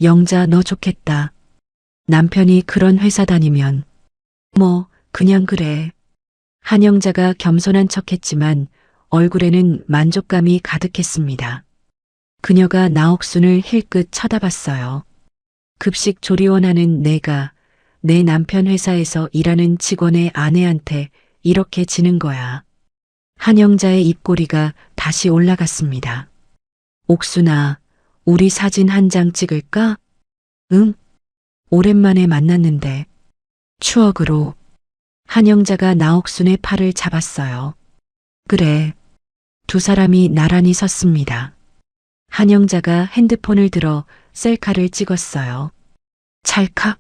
영자, 너 좋겠다. 남편이 그런 회사 다니면. 뭐 그냥 그래. 한영자가 겸손한 척했지만 얼굴에는 만족감이 가득했습니다. 그녀가 나옥순을 힐끗 쳐다봤어요. 급식 조리원 하는 내가 내 남편 회사에서 일하는 직원의 아내한테 이렇게 지는 거야. 한영자의 입꼬리가 다시 올라갔습니다. 옥순아, 우리 사진 한 장 찍을까? 응? 오랜만에 만났는데. 추억으로. 한영자가 나옥순의 팔을 잡았어요. 그래. 두 사람이 나란히 섰습니다. 한영자가 핸드폰을 들어 셀카를 찍었어요. 찰칵.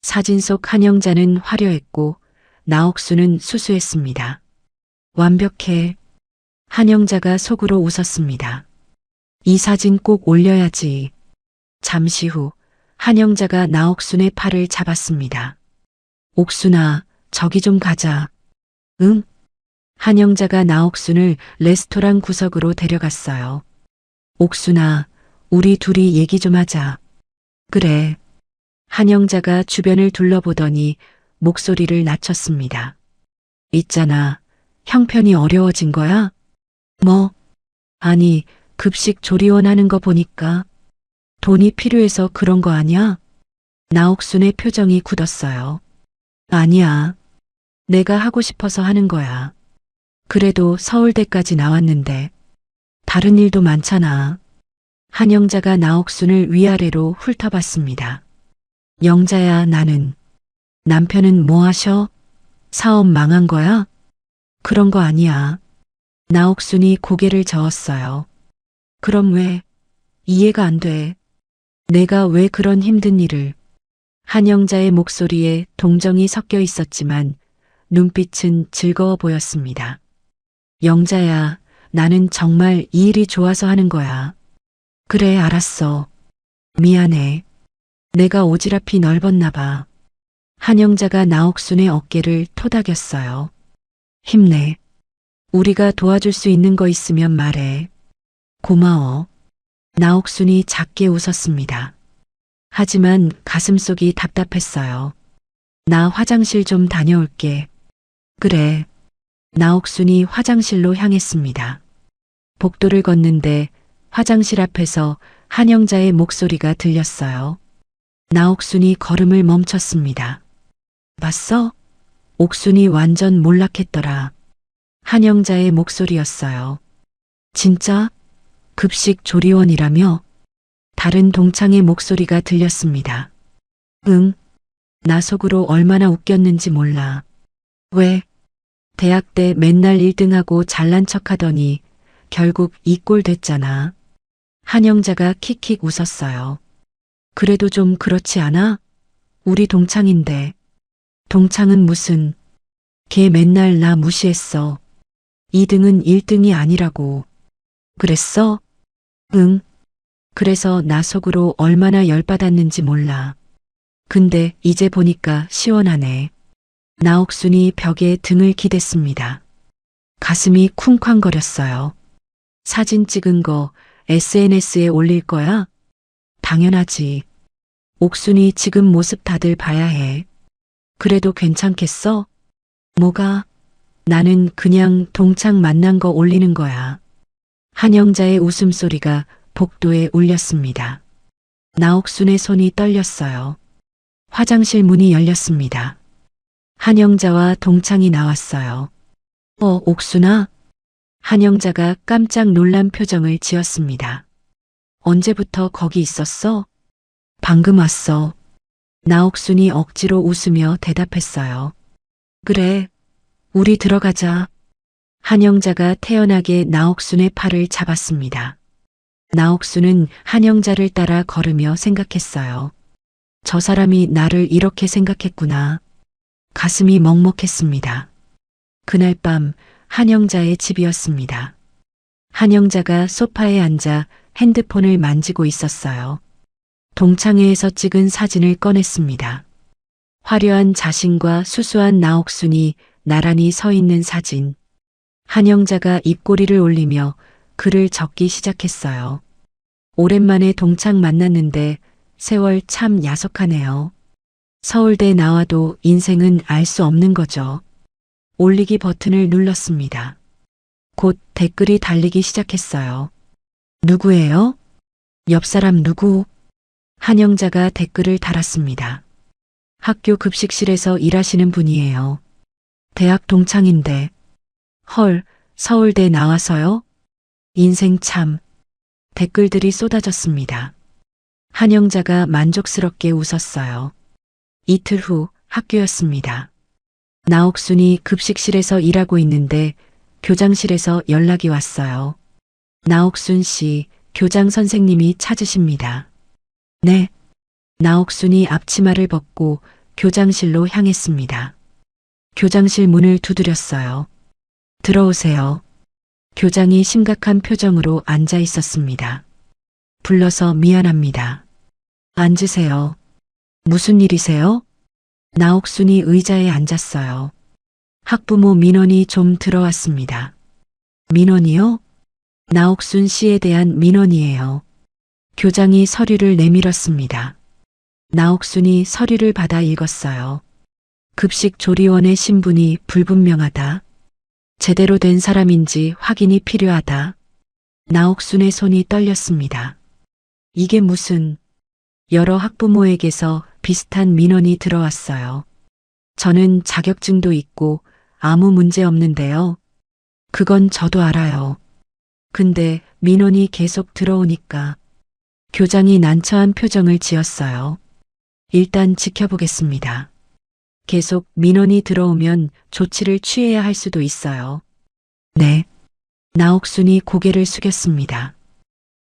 사진 속 한영자는 화려했고 나옥순은 수수했습니다. 완벽해. 한영자가 속으로 웃었습니다. 이 사진 꼭 올려야지. 잠시 후 한영자가 나옥순의 팔을 잡았습니다. 옥순아, 저기 좀 가자. 응? 한영자가 나옥순을 레스토랑 구석으로 데려갔어요. 옥순아, 우리 둘이 얘기 좀 하자. 그래. 한영자가 주변을 둘러보더니 목소리를 낮췄습니다. 있잖아, 형편이 어려워진 거야? 뭐? 아니, 급식 조리원 하는 거 보니까 돈이 필요해서 그런 거 아니야? 나옥순의 표정이 굳었어요. 아니야. 내가 하고 싶어서 하는 거야. 그래도 서울대까지 나왔는데 다른 일도 많잖아. 한영자가 나옥순을 위아래로 훑어봤습니다. 영자야, 나는. 남편은 뭐 하셔? 사업 망한 거야? 그런 거 아니야. 나옥순이 고개를 저었어요. 그럼 왜? 이해가 안 돼. 내가 왜 그런 힘든 일을. 한영자의 목소리에 동정이 섞여 있었지만 눈빛은 즐거워 보였습니다. 영자야, 나는 정말 이 일이 좋아서 하는 거야. 그래, 알았어. 미안해. 내가 오지랖이 넓었나 봐. 한영자가 나옥순의 어깨를 토닥였어요. 힘내. 우리가 도와줄 수 있는 거 있으면 말해. 고마워. 나옥순이 작게 웃었습니다. 하지만 가슴속이 답답했어요. 나 화장실 좀 다녀올게. 그래. 나옥순이 화장실로 향했습니다. 복도를 걷는데 화장실 앞에서 한영자의 목소리가 들렸어요. 나옥순이 걸음을 멈췄습니다. 봤어? 옥순이 완전 몰락했더라. 한영자의 목소리였어요. 진짜? 급식 조리원이라며? 다른 동창의 목소리가 들렸습니다. 응. 나 속으로 얼마나 웃겼는지 몰라. 왜? 대학 때 맨날 1등하고 잘난 척하더니 결국 이 꼴 됐잖아. 한영자가 킥킥 웃었어요. 그래도 좀 그렇지 않아? 우리 동창인데. 동창은 무슨. 걔 맨날 나 무시했어. 2등은 1등이 아니라고. 그랬어? 응. 그래서 나 속으로 얼마나 열받았는지 몰라. 근데 이제 보니까 시원하네. 나옥순이 벽에 등을 기댔습니다. 가슴이 쿵쾅거렸어요. 사진 찍은 거 SNS에 올릴 거야? 당연하지. 옥순이 지금 모습 다들 봐야 해. 그래도 괜찮겠어? 뭐가? 나는 그냥 동창 만난 거 올리는 거야. 한영자의 웃음소리가 복도에 울렸습니다. 나옥순의 손이 떨렸어요. 화장실 문이 열렸습니다. 한영자와 동창이 나왔어요. 옥순아? 한영자가 깜짝 놀란 표정을 지었습니다. 언제부터 거기 있었어? 방금 왔어. 나옥순이 억지로 웃으며 대답했어요. 그래, 우리 들어가자. 한영자가 태연하게 나옥순의 팔을 잡았습니다. 나옥순은 한영자를 따라 걸으며 생각했어요. 저 사람이 나를 이렇게 생각했구나. 가슴이 먹먹했습니다. 그날 밤 한영자의 집이었습니다. 한영자가 소파에 앉아 핸드폰을 만지고 있었어요. 동창회에서 찍은 사진을 꺼냈습니다. 화려한 자신과 수수한 나옥순이 나란히 서 있는 사진. 한영자가 입꼬리를 올리며 글을 적기 시작했어요. 오랜만에 동창 만났는데 세월 참 야속하네요. 서울대 나와도 인생은 알 수 없는 거죠. 올리기 버튼을 눌렀습니다. 곧 댓글이 달리기 시작했어요. 누구예요? 옆 사람 누구? 한영자가 댓글을 달았습니다. 학교 급식실에서 일하시는 분이에요. 대학 동창인데. 헐, 서울대 나와서요? 인생 참. 댓글들이 쏟아졌습니다. 한영자가 만족스럽게 웃었어요. 이틀 후 학교였습니다. 나옥순이 급식실에서 일하고 있는데 교장실에서 연락이 왔어요. 나옥순 씨, 교장 선생님이 찾으십니다. 네. 나옥순이 앞치마를 벗고 교장실로 향했습니다. 교장실 문을 두드렸어요. 들어오세요. 교장이 심각한 표정으로 앉아 있었습니다. 불러서 미안합니다. 앉으세요. 무슨 일이세요? 나옥순이 의자에 앉았어요. 학부모 민원이 좀 들어왔습니다. 민원이요? 나옥순 씨에 대한 민원이에요. 교장이 서류를 내밀었습니다. 나옥순이 서류를 받아 읽었어요. 급식 조리원의 신분이 불분명하다. 제대로 된 사람인지 확인이 필요하다. 나옥순의 손이 떨렸습니다. 이게 무슨... 여러 학부모에게서 비슷한 민원이 들어왔어요. 저는 자격증도 있고 아무 문제 없는데요. 그건 저도 알아요. 근데 민원이 계속 들어오니까 교장이 난처한 표정을 지었어요. 일단 지켜보겠습니다. 계속 민원이 들어오면 조치를 취해야 할 수도 있어요. 네. 나옥순이 고개를 숙였습니다.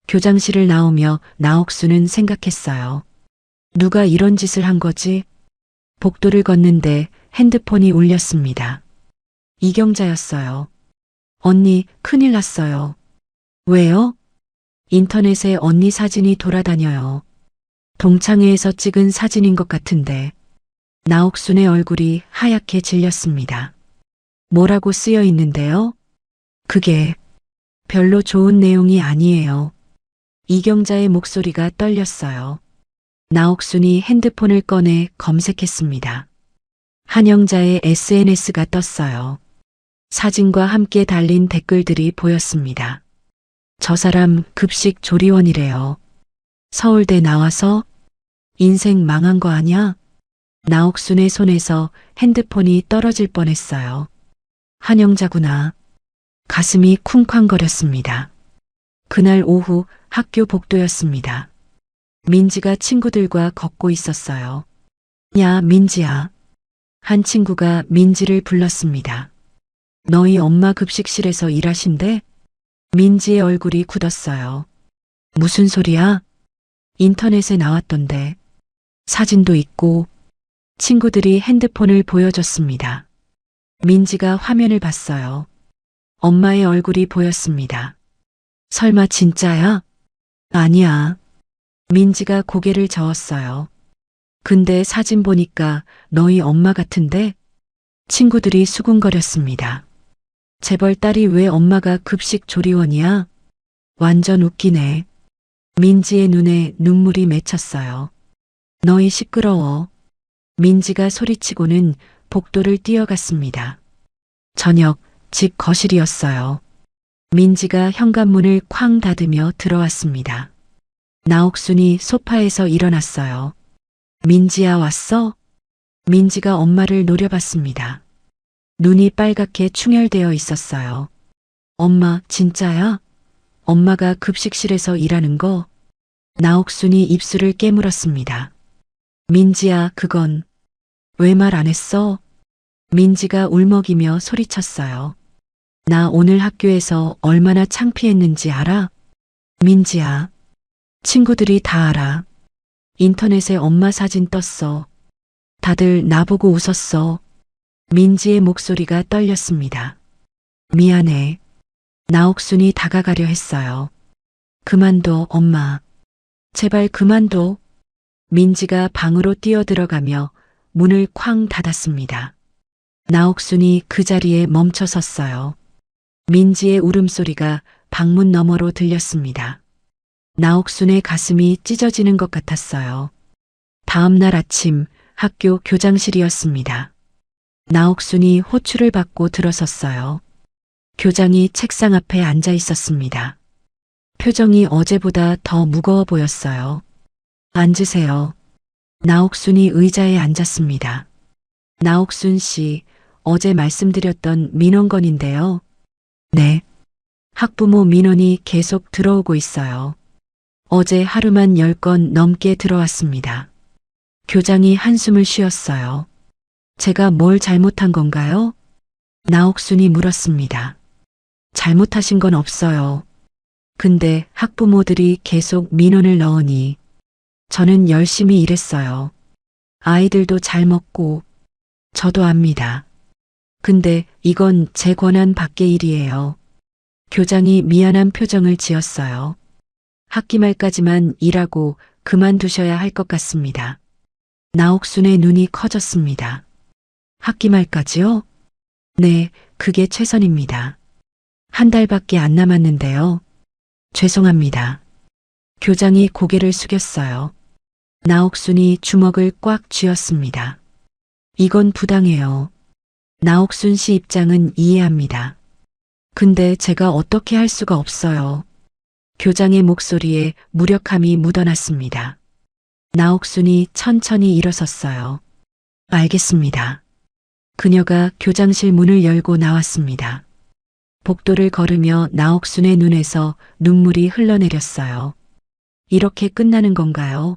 교장실을 나오며 나옥순은 생각했어요. 누가 이런 짓을 한 거지? 복도를 걷는데 핸드폰이 울렸습니다. 이경자였어요. 언니, 큰일 났어요. 왜요? 인터넷에 언니 사진이 돌아다녀요. 동창회에서 찍은 사진인 것 같은데. 나옥순의 얼굴이 하얗게 질렸습니다. 뭐라고 쓰여 있는데요? 그게 별로 좋은 내용이 아니에요. 이경자의 목소리가 떨렸어요. 나옥순이 핸드폰을 꺼내 검색했습니다. 한영자의 SNS가 떴어요. 사진과 함께 달린 댓글들이 보였습니다. 저 사람 급식 조리원이래요. 서울대 나와서 인생 망한 거 아냐? 나옥순의 손에서 핸드폰이 떨어질 뻔했어요. 한영자구나. 가슴이 쿵쾅거렸습니다. 그날 오후 학교 복도였습니다. 민지가 친구들과 걷고 있었어요. 야, 민지야. 한 친구가 민지를 불렀습니다. 너희 엄마 급식실에서 일하신대? 민지의 얼굴이 굳었어요. 무슨 소리야? 인터넷에 나왔던데. 사진도 있고. 친구들이 핸드폰을 보여줬습니다. 민지가 화면을 봤어요. 엄마의 얼굴이 보였습니다. 설마 진짜야? 아니야. 민지가 고개를 저었어요. 근데 사진 보니까 너희 엄마 같은데? 친구들이 수군거렸습니다. 재벌 딸이 왜 엄마가 급식 조리원이야? 완전 웃기네. 민지의 눈에 눈물이 맺혔어요. 너희 시끄러워. 민지가 소리치고는 복도를 뛰어갔습니다. 저녁 집 거실이었어요. 민지가 현관문을 쾅 닫으며 들어왔습니다. 나옥순이 소파에서 일어났어요. 민지야, 왔어? 민지가 엄마를 노려봤습니다. 눈이 빨갛게 충혈되어 있었어요. 엄마, 진짜야? 엄마가 급식실에서 일하는 거? 나옥순이 입술을 깨물었습니다. 민지야, 그건 왜 말 안 했어? 민지가 울먹이며 소리쳤어요. 나 오늘 학교에서 얼마나 창피했는지 알아? 민지야, 친구들이 다 알아. 인터넷에 엄마 사진 떴어. 다들 나보고 웃었어. 민지의 목소리가 떨렸습니다. 미안해. 나옥순이 다가가려 했어요. 그만둬, 엄마. 제발 그만둬. 민지가 방으로 뛰어들어가며 문을 쾅 닫았습니다. 나옥순이 그 자리에 멈춰 섰어요. 민지의 울음소리가 방문 너머로 들렸습니다. 나옥순의 가슴이 찢어지는 것 같았어요. 다음 날 아침 학교 교장실이었습니다. 나옥순이 호출을 받고 들어섰어요. 교장이 책상 앞에 앉아 있었습니다. 표정이 어제보다 더 무거워 보였어요. 앉으세요. 나옥순이 의자에 앉았습니다. 나옥순 씨, 어제 말씀드렸던 민원건인데요. 네. 학부모 민원이 계속 들어오고 있어요. 어제 하루만 10건 넘게 들어왔습니다. 교장이 한숨을 쉬었어요. 제가 뭘 잘못한 건가요? 나옥순이 물었습니다. 잘못하신 건 없어요. 근데 학부모들이 계속 민원을 넣으니 저는 열심히 일했어요. 아이들도 잘 먹고 저도 압니다. 근데 이건 제 권한 밖의 일이에요. 교장이 미안한 표정을 지었어요. 학기 말까지만 일하고 그만두셔야 할 것 같습니다. 나옥순의 눈이 커졌습니다. 학기 말까지요? 네, 그게 최선입니다. 한 달밖에 안 남았는데요. 죄송합니다. 교장이 고개를 숙였어요. 나옥순이 주먹을 꽉 쥐었습니다. 이건 부당해요. 나옥순 씨 입장은 이해합니다. 근데 제가 어떻게 할 수가 없어요. 교장의 목소리에 무력함이 묻어났습니다. 나옥순이 천천히 일어섰어요. 알겠습니다. 그녀가 교장실 문을 열고 나왔습니다. 복도를 걸으며 나옥순의 눈에서 눈물이 흘러내렸어요. 이렇게 끝나는 건가요?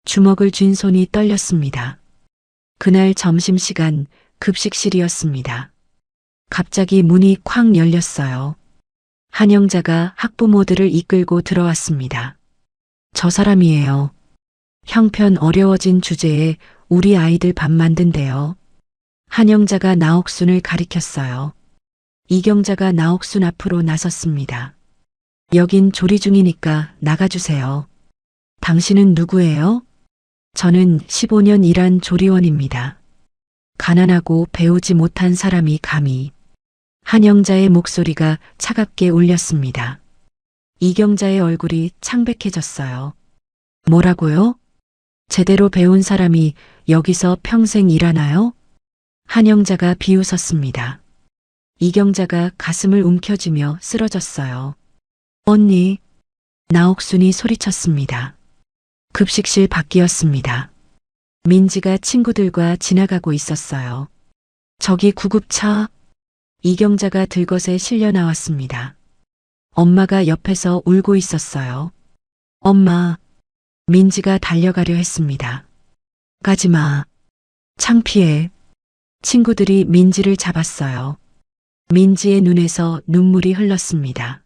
주먹을 쥔 손이 떨렸습니다. 그날 점심시간 급식실이었습니다. 갑자기 문이 쾅 열렸어요. 한영자가 학부모들을 이끌고 들어왔습니다. 저 사람이에요. 형편 어려워진 주제에 우리 아이들 밥 만든대요. 한영자가 나옥순을 가리켰어요. 이경자가 나옥순 앞으로 나섰습니다. 여긴 조리 중이니까 나가주세요. 당신은 누구예요? 저는 15년 일한 조리원입니다. 가난하고 배우지 못한 사람이 감히. 한영자의 목소리가 차갑게 울렸습니다. 이경자의 얼굴이 창백해졌어요. 뭐라고요? 제대로 배운 사람이 여기서 평생 일하나요? 한영자가 비웃었습니다. 이경자가 가슴을 움켜쥐며 쓰러졌어요. 언니, 나옥순이 소리쳤습니다. 급식실 밖이었습니다. 민지가 친구들과 지나가고 있었어요. 저기 구급차. 이경자가 들것에 실려 나왔습니다. 엄마가 옆에서 울고 있었어요. 엄마. 민지가 달려가려 했습니다. 가지마. 창피해. 친구들이 민지를 잡았어요. 민지의 눈에서 눈물이 흘렀습니다.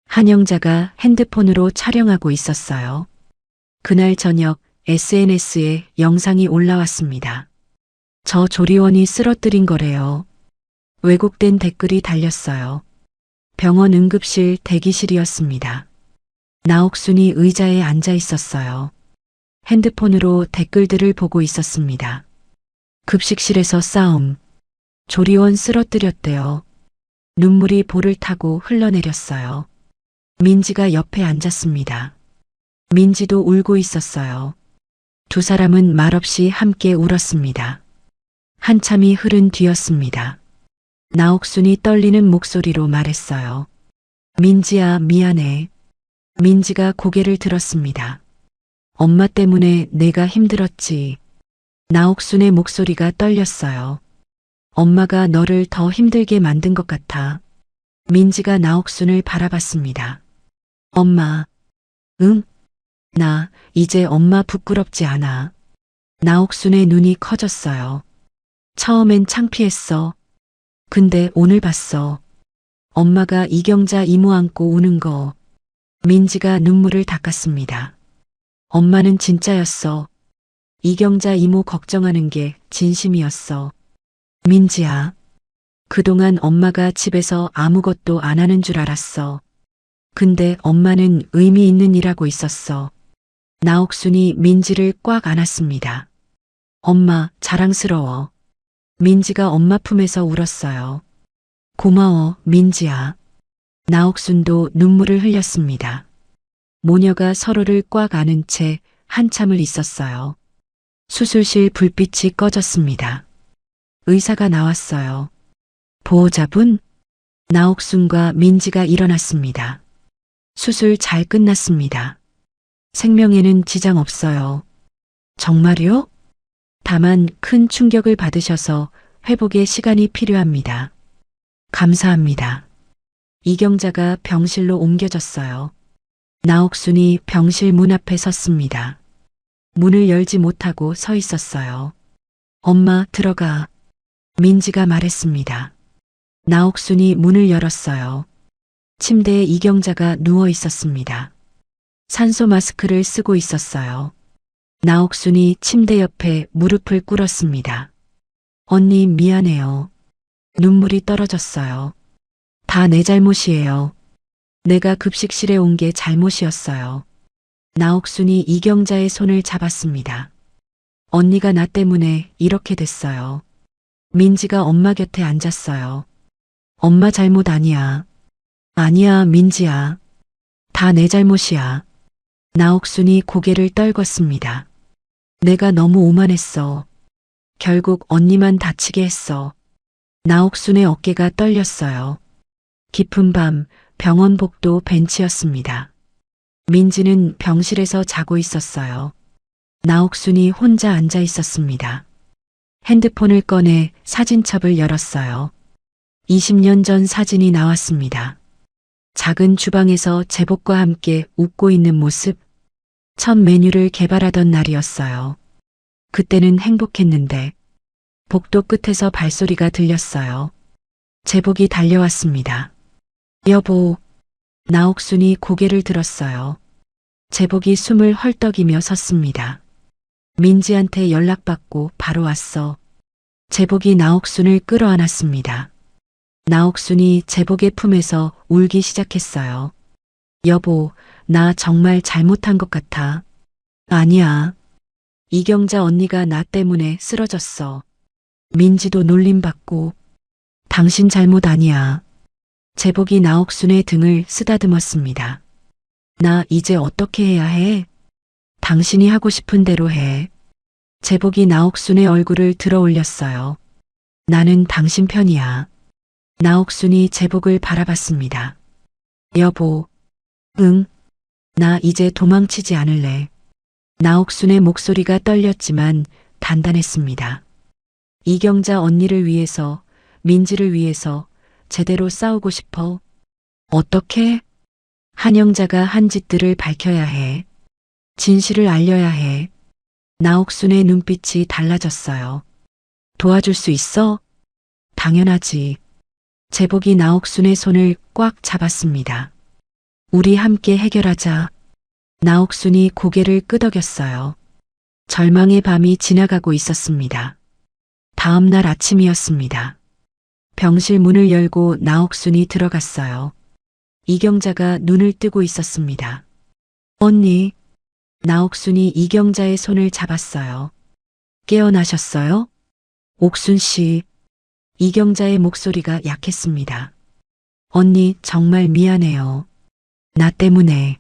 한영자가 핸드폰으로 촬영하고 있었어요. 그날 저녁 SNS에 영상이 올라왔습니다. 저 조리원이 쓰러뜨린 거래요. 왜곡된 댓글이 달렸어요. 병원 응급실 대기실이었습니다. 나옥순이 의자에 앉아 있었어요. 핸드폰으로 댓글들을 보고 있었습니다. 급식실에서 싸움. 조리원 쓰러뜨렸대요. 눈물이 볼을 타고 흘러내렸어요. 민지가 옆에 앉았습니다. 민지도 울고 있었어요. 두 사람은 말없이 함께 울었습니다. 한참이 흐른 뒤였습니다. 나옥순이 떨리는 목소리로 말했어요. 민지야, 미안해. 민지가 고개를 들었습니다. 엄마 때문에 내가 힘들었지. 나옥순의 목소리가 떨렸어요. 엄마가 너를 더 힘들게 만든 것 같아. 민지가 나옥순을 바라봤습니다. 엄마. 응? 나 이제 엄마 부끄럽지 않아. 나옥순의 눈이 커졌어요. 처음엔 창피했어. 근데 오늘 봤어. 엄마가 이경자 이모 안고 우는 거. 민지가 눈물을 닦았습니다. 엄마는 진짜였어. 이경자 이모 걱정하는 게 진심이었어. 민지야. 그동안 엄마가 집에서 아무것도 안 하는 줄 알았어. 근데 엄마는 의미 있는 일하고 있었어. 나옥순이 민지를 꽉 안았습니다. 엄마, 자랑스러워. 민지가 엄마 품에서 울었어요. 고마워, 민지야. 나옥순도 눈물을 흘렸습니다. 모녀가 서로를 꽉 안은 채 한참을 있었어요. 수술실 불빛이 꺼졌습니다. 의사가 나왔어요. 보호자분? 나옥순과 민지가 일어났습니다. 수술 잘 끝났습니다. 생명에는 지장 없어요. 정말요? 다만 큰 충격을 받으셔서 회복에 시간이 필요합니다. 감사합니다. 이경자가 병실로 옮겨졌어요. 나옥순이 병실 문 앞에 섰습니다. 문을 열지 못하고 서 있었어요. 엄마, 들어가. 민지가 말했습니다. 나옥순이 문을 열었어요. 침대에 이경자가 누워 있었습니다. 산소 마스크를 쓰고 있었어요. 나옥순이 침대 옆에 무릎을 꿇었습니다. 언니, 미안해요. 눈물이 떨어졌어요. 다 내 잘못이에요. 내가 급식실에 온 게 잘못이었어요. 나옥순이 이경자의 손을 잡았습니다. 언니가 나 때문에 이렇게 됐어요. 민지가 엄마 곁에 앉았어요. 엄마 잘못 아니야. 아니야, 민지야. 다 내 잘못이야. 나옥순이 고개를 떨궜습니다. 내가 너무 오만했어. 결국 언니만 다치게 했어. 나옥순의 어깨가 떨렸어요. 깊은 밤 병원 복도 벤치였습니다. 민지는 병실에서 자고 있었어요. 나옥순이 혼자 앉아 있었습니다. 핸드폰을 꺼내 사진첩을 열었어요. 20년 전 사진이 나왔습니다. 작은 주방에서 제복과 함께 웃고 있는 모습. 첫 메뉴를 개발하던 날이었어요. 그때는 행복했는데 복도 끝에서 발소리가 들렸어요. 제복이 달려왔습니다. 여보. 나옥순이 고개를 들었어요. 제복이 숨을 헐떡이며 섰습니다. 민지한테 연락받고 바로 왔어. 제복이 나옥순을 끌어안았습니다. 나옥순이 제복의 품에서 울기 시작했어요. 여보, 나 정말 잘못한 것 같아. 아니야. 이경자 언니가 나 때문에 쓰러졌어. 민지도 놀림받고. 당신 잘못 아니야. 제복이 나옥순의 등을 쓰다듬었습니다. 나 이제 어떻게 해야 해? 당신이 하고 싶은 대로 해. 제복이 나옥순의 얼굴을 들어 올렸어요. 나는 당신 편이야. 나옥순이 제복을 바라봤습니다. 여보. 응. 나 이제 도망치지 않을래. 나옥순의 목소리가 떨렸지만 단단했습니다. 이경자 언니를 위해서, 민지를 위해서 제대로 싸우고 싶어. 어떻게? 한영자가 한 짓들을 밝혀야 해. 진실을 알려야 해. 나옥순의 눈빛이 달라졌어요. 도와줄 수 있어? 당연하지. 제복이 나옥순의 손을 꽉 잡았습니다. 우리 함께 해결하자. 나옥순이 고개를 끄덕였어요. 절망의 밤이 지나가고 있었습니다. 다음 날 아침이었습니다. 병실 문을 열고 나옥순이 들어갔어요. 이경자가 눈을 뜨고 있었습니다. 언니. 나옥순이 이경자의 손을 잡았어요. 깨어나셨어요? 옥순 씨. 이경자의 목소리가 약했습니다. 언니, 정말 미안해요. 나 때문에.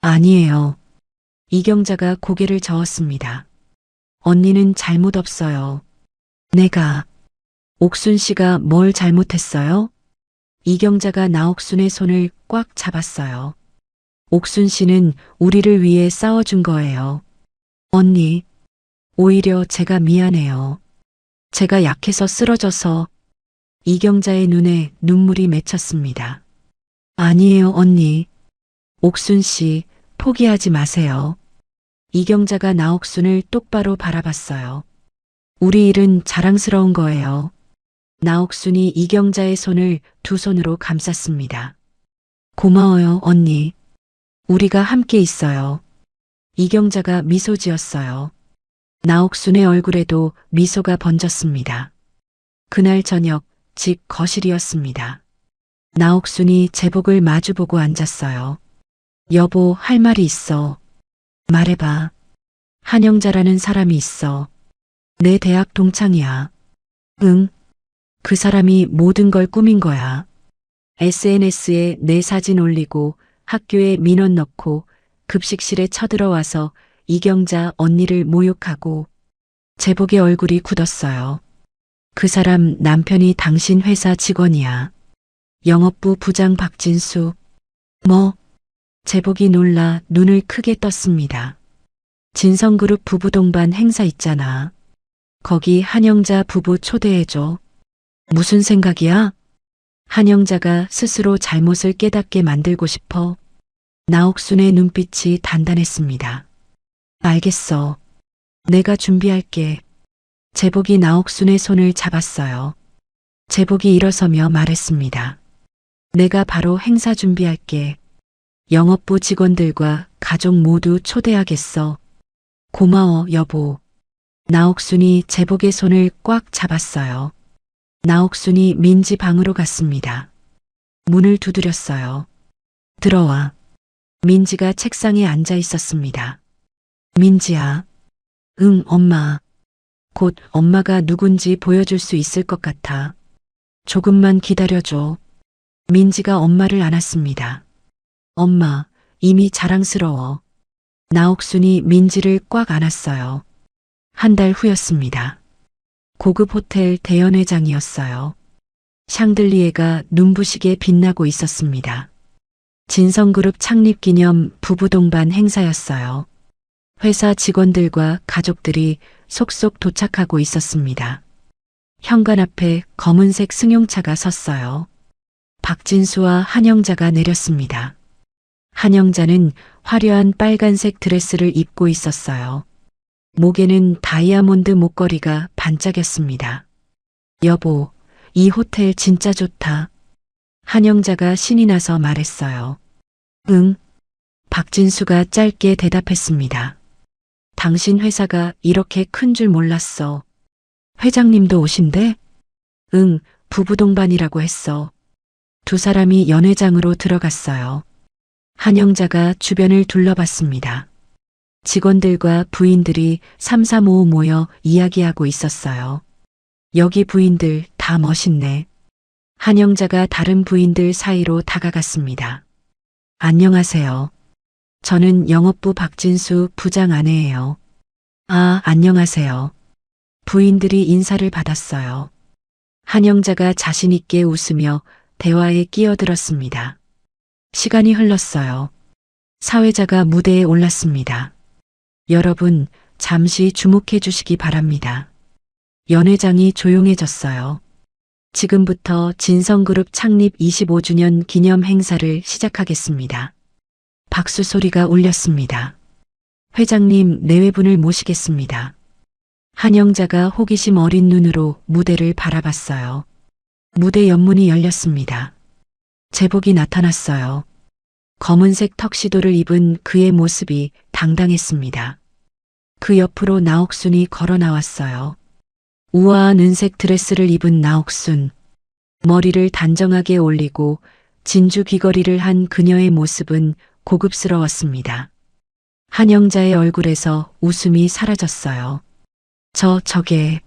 아니에요. 이경자가 고개를 저었습니다. 언니는 잘못 없어요. 내가. 옥순 씨가 뭘 잘못했어요? 이경자가 나옥순의 손을 꽉 잡았어요. 옥순 씨는 우리를 위해 싸워준 거예요. 언니, 오히려 제가 미안해요. 제가 약해서 쓰러져서. 이경자의 눈에 눈물이 맺혔습니다. 아니에요, 언니. 옥순 씨, 포기하지 마세요. 이경자가 나옥순을 똑바로 바라봤어요. 우리 일은 자랑스러운 거예요. 나옥순이 이경자의 손을 두 손으로 감쌌습니다. 고마워요, 언니. 우리가 함께 있어요. 이경자가 미소 지었어요. 나옥순의 얼굴에도 미소가 번졌습니다. 그날 저녁 집 거실이었습니다. 나옥순이 제복을 마주보고 앉았어요. 여보, 할 말이 있어. 말해봐. 한영자라는 사람이 있어. 내 대학 동창이야. 응. 그 사람이 모든 걸 꾸민 거야. SNS에 내 사진 올리고 학교에 민원 넣고 급식실에 쳐들어와서 이경자 언니를 모욕하고. 제복의 얼굴이 굳었어요. 그 사람 남편이 당신 회사 직원이야. 영업부 부장 박진수. 뭐? 제복이 놀라 눈을 크게 떴습니다. 진성그룹 부부 동반 행사 있잖아. 거기 한영자 부부 초대해줘. 무슨 생각이야? 한영자가 스스로 잘못을 깨닫게 만들고 싶어. 나옥순의 눈빛이 단단했습니다. 알겠어. 내가 준비할게. 제복이 나옥순의 손을 잡았어요. 제복이 일어서며 말했습니다. 내가 바로 행사 준비할게. 영업부 직원들과 가족 모두 초대하겠어. 고마워, 여보. 나옥순이 제복의 손을 꽉 잡았어요. 나옥순이 민지 방으로 갔습니다. 문을 두드렸어요. 들어와. 민지가 책상에 앉아 있었습니다. 민지야. 응, 엄마. 곧 엄마가 누군지 보여줄 수 있을 것 같아. 조금만 기다려줘. 민지가 엄마를 안았습니다. 엄마, 이미 자랑스러워. 나옥순이 민지를 꽉 안았어요. 한 달 후였습니다. 고급 호텔 대연회장이었어요. 샹들리에가 눈부시게 빛나고 있었습니다. 진성그룹 창립 기념 부부 동반 행사였어요. 회사 직원들과 가족들이 속속 도착하고 있었습니다. 현관 앞에 검은색 승용차가 섰어요. 박진수와 한영자가 내렸습니다. 한영자는 화려한 빨간색 드레스를 입고 있었어요. 목에는 다이아몬드 목걸이가 반짝였습니다. 여보, 이 호텔 진짜 좋다. 한영자가 신이 나서 말했어요. 응. 박진수가 짧게 대답했습니다. 당신 회사가 이렇게 큰 줄 몰랐어. 회장님도 오신대? 응, 부부 동반이라고 했어. 두 사람이 연회장으로 들어갔어요. 한영자가 주변을 둘러봤습니다. 직원들과 부인들이 삼삼오오 모여 이야기하고 있었어요. 여기 부인들 다 멋있네. 한영자가 다른 부인들 사이로 다가갔습니다. 안녕하세요. 저는 영업부 박진수 부장 아내예요. 아, 안녕하세요. 부인들이 인사를 받았어요. 한영자가 자신 있게 웃으며 대화에 끼어들었습니다. 시간이 흘렀어요. 사회자가 무대에 올랐습니다. 여러분, 잠시 주목해 주시기 바랍니다. 연회장이 조용해졌어요. 지금부터 진성그룹 창립 25주년 기념 행사를 시작하겠습니다. 박수 소리가 울렸습니다. 회장님, 내외분을 모시겠습니다. 한영자가 호기심 어린 눈으로 무대를 바라봤어요. 무대 옆문이 열렸습니다. 제복이 나타났어요. 검은색 턱시도를 입은 그의 모습이 당당했습니다. 그 옆으로 나옥순이 걸어 나왔어요. 우아한 은색 드레스를 입은 나옥순. 머리를 단정하게 올리고 진주 귀걸이를 한 그녀의 모습은 고급스러웠습니다. 한영자의 얼굴에서 웃음이 사라졌어요. 저게.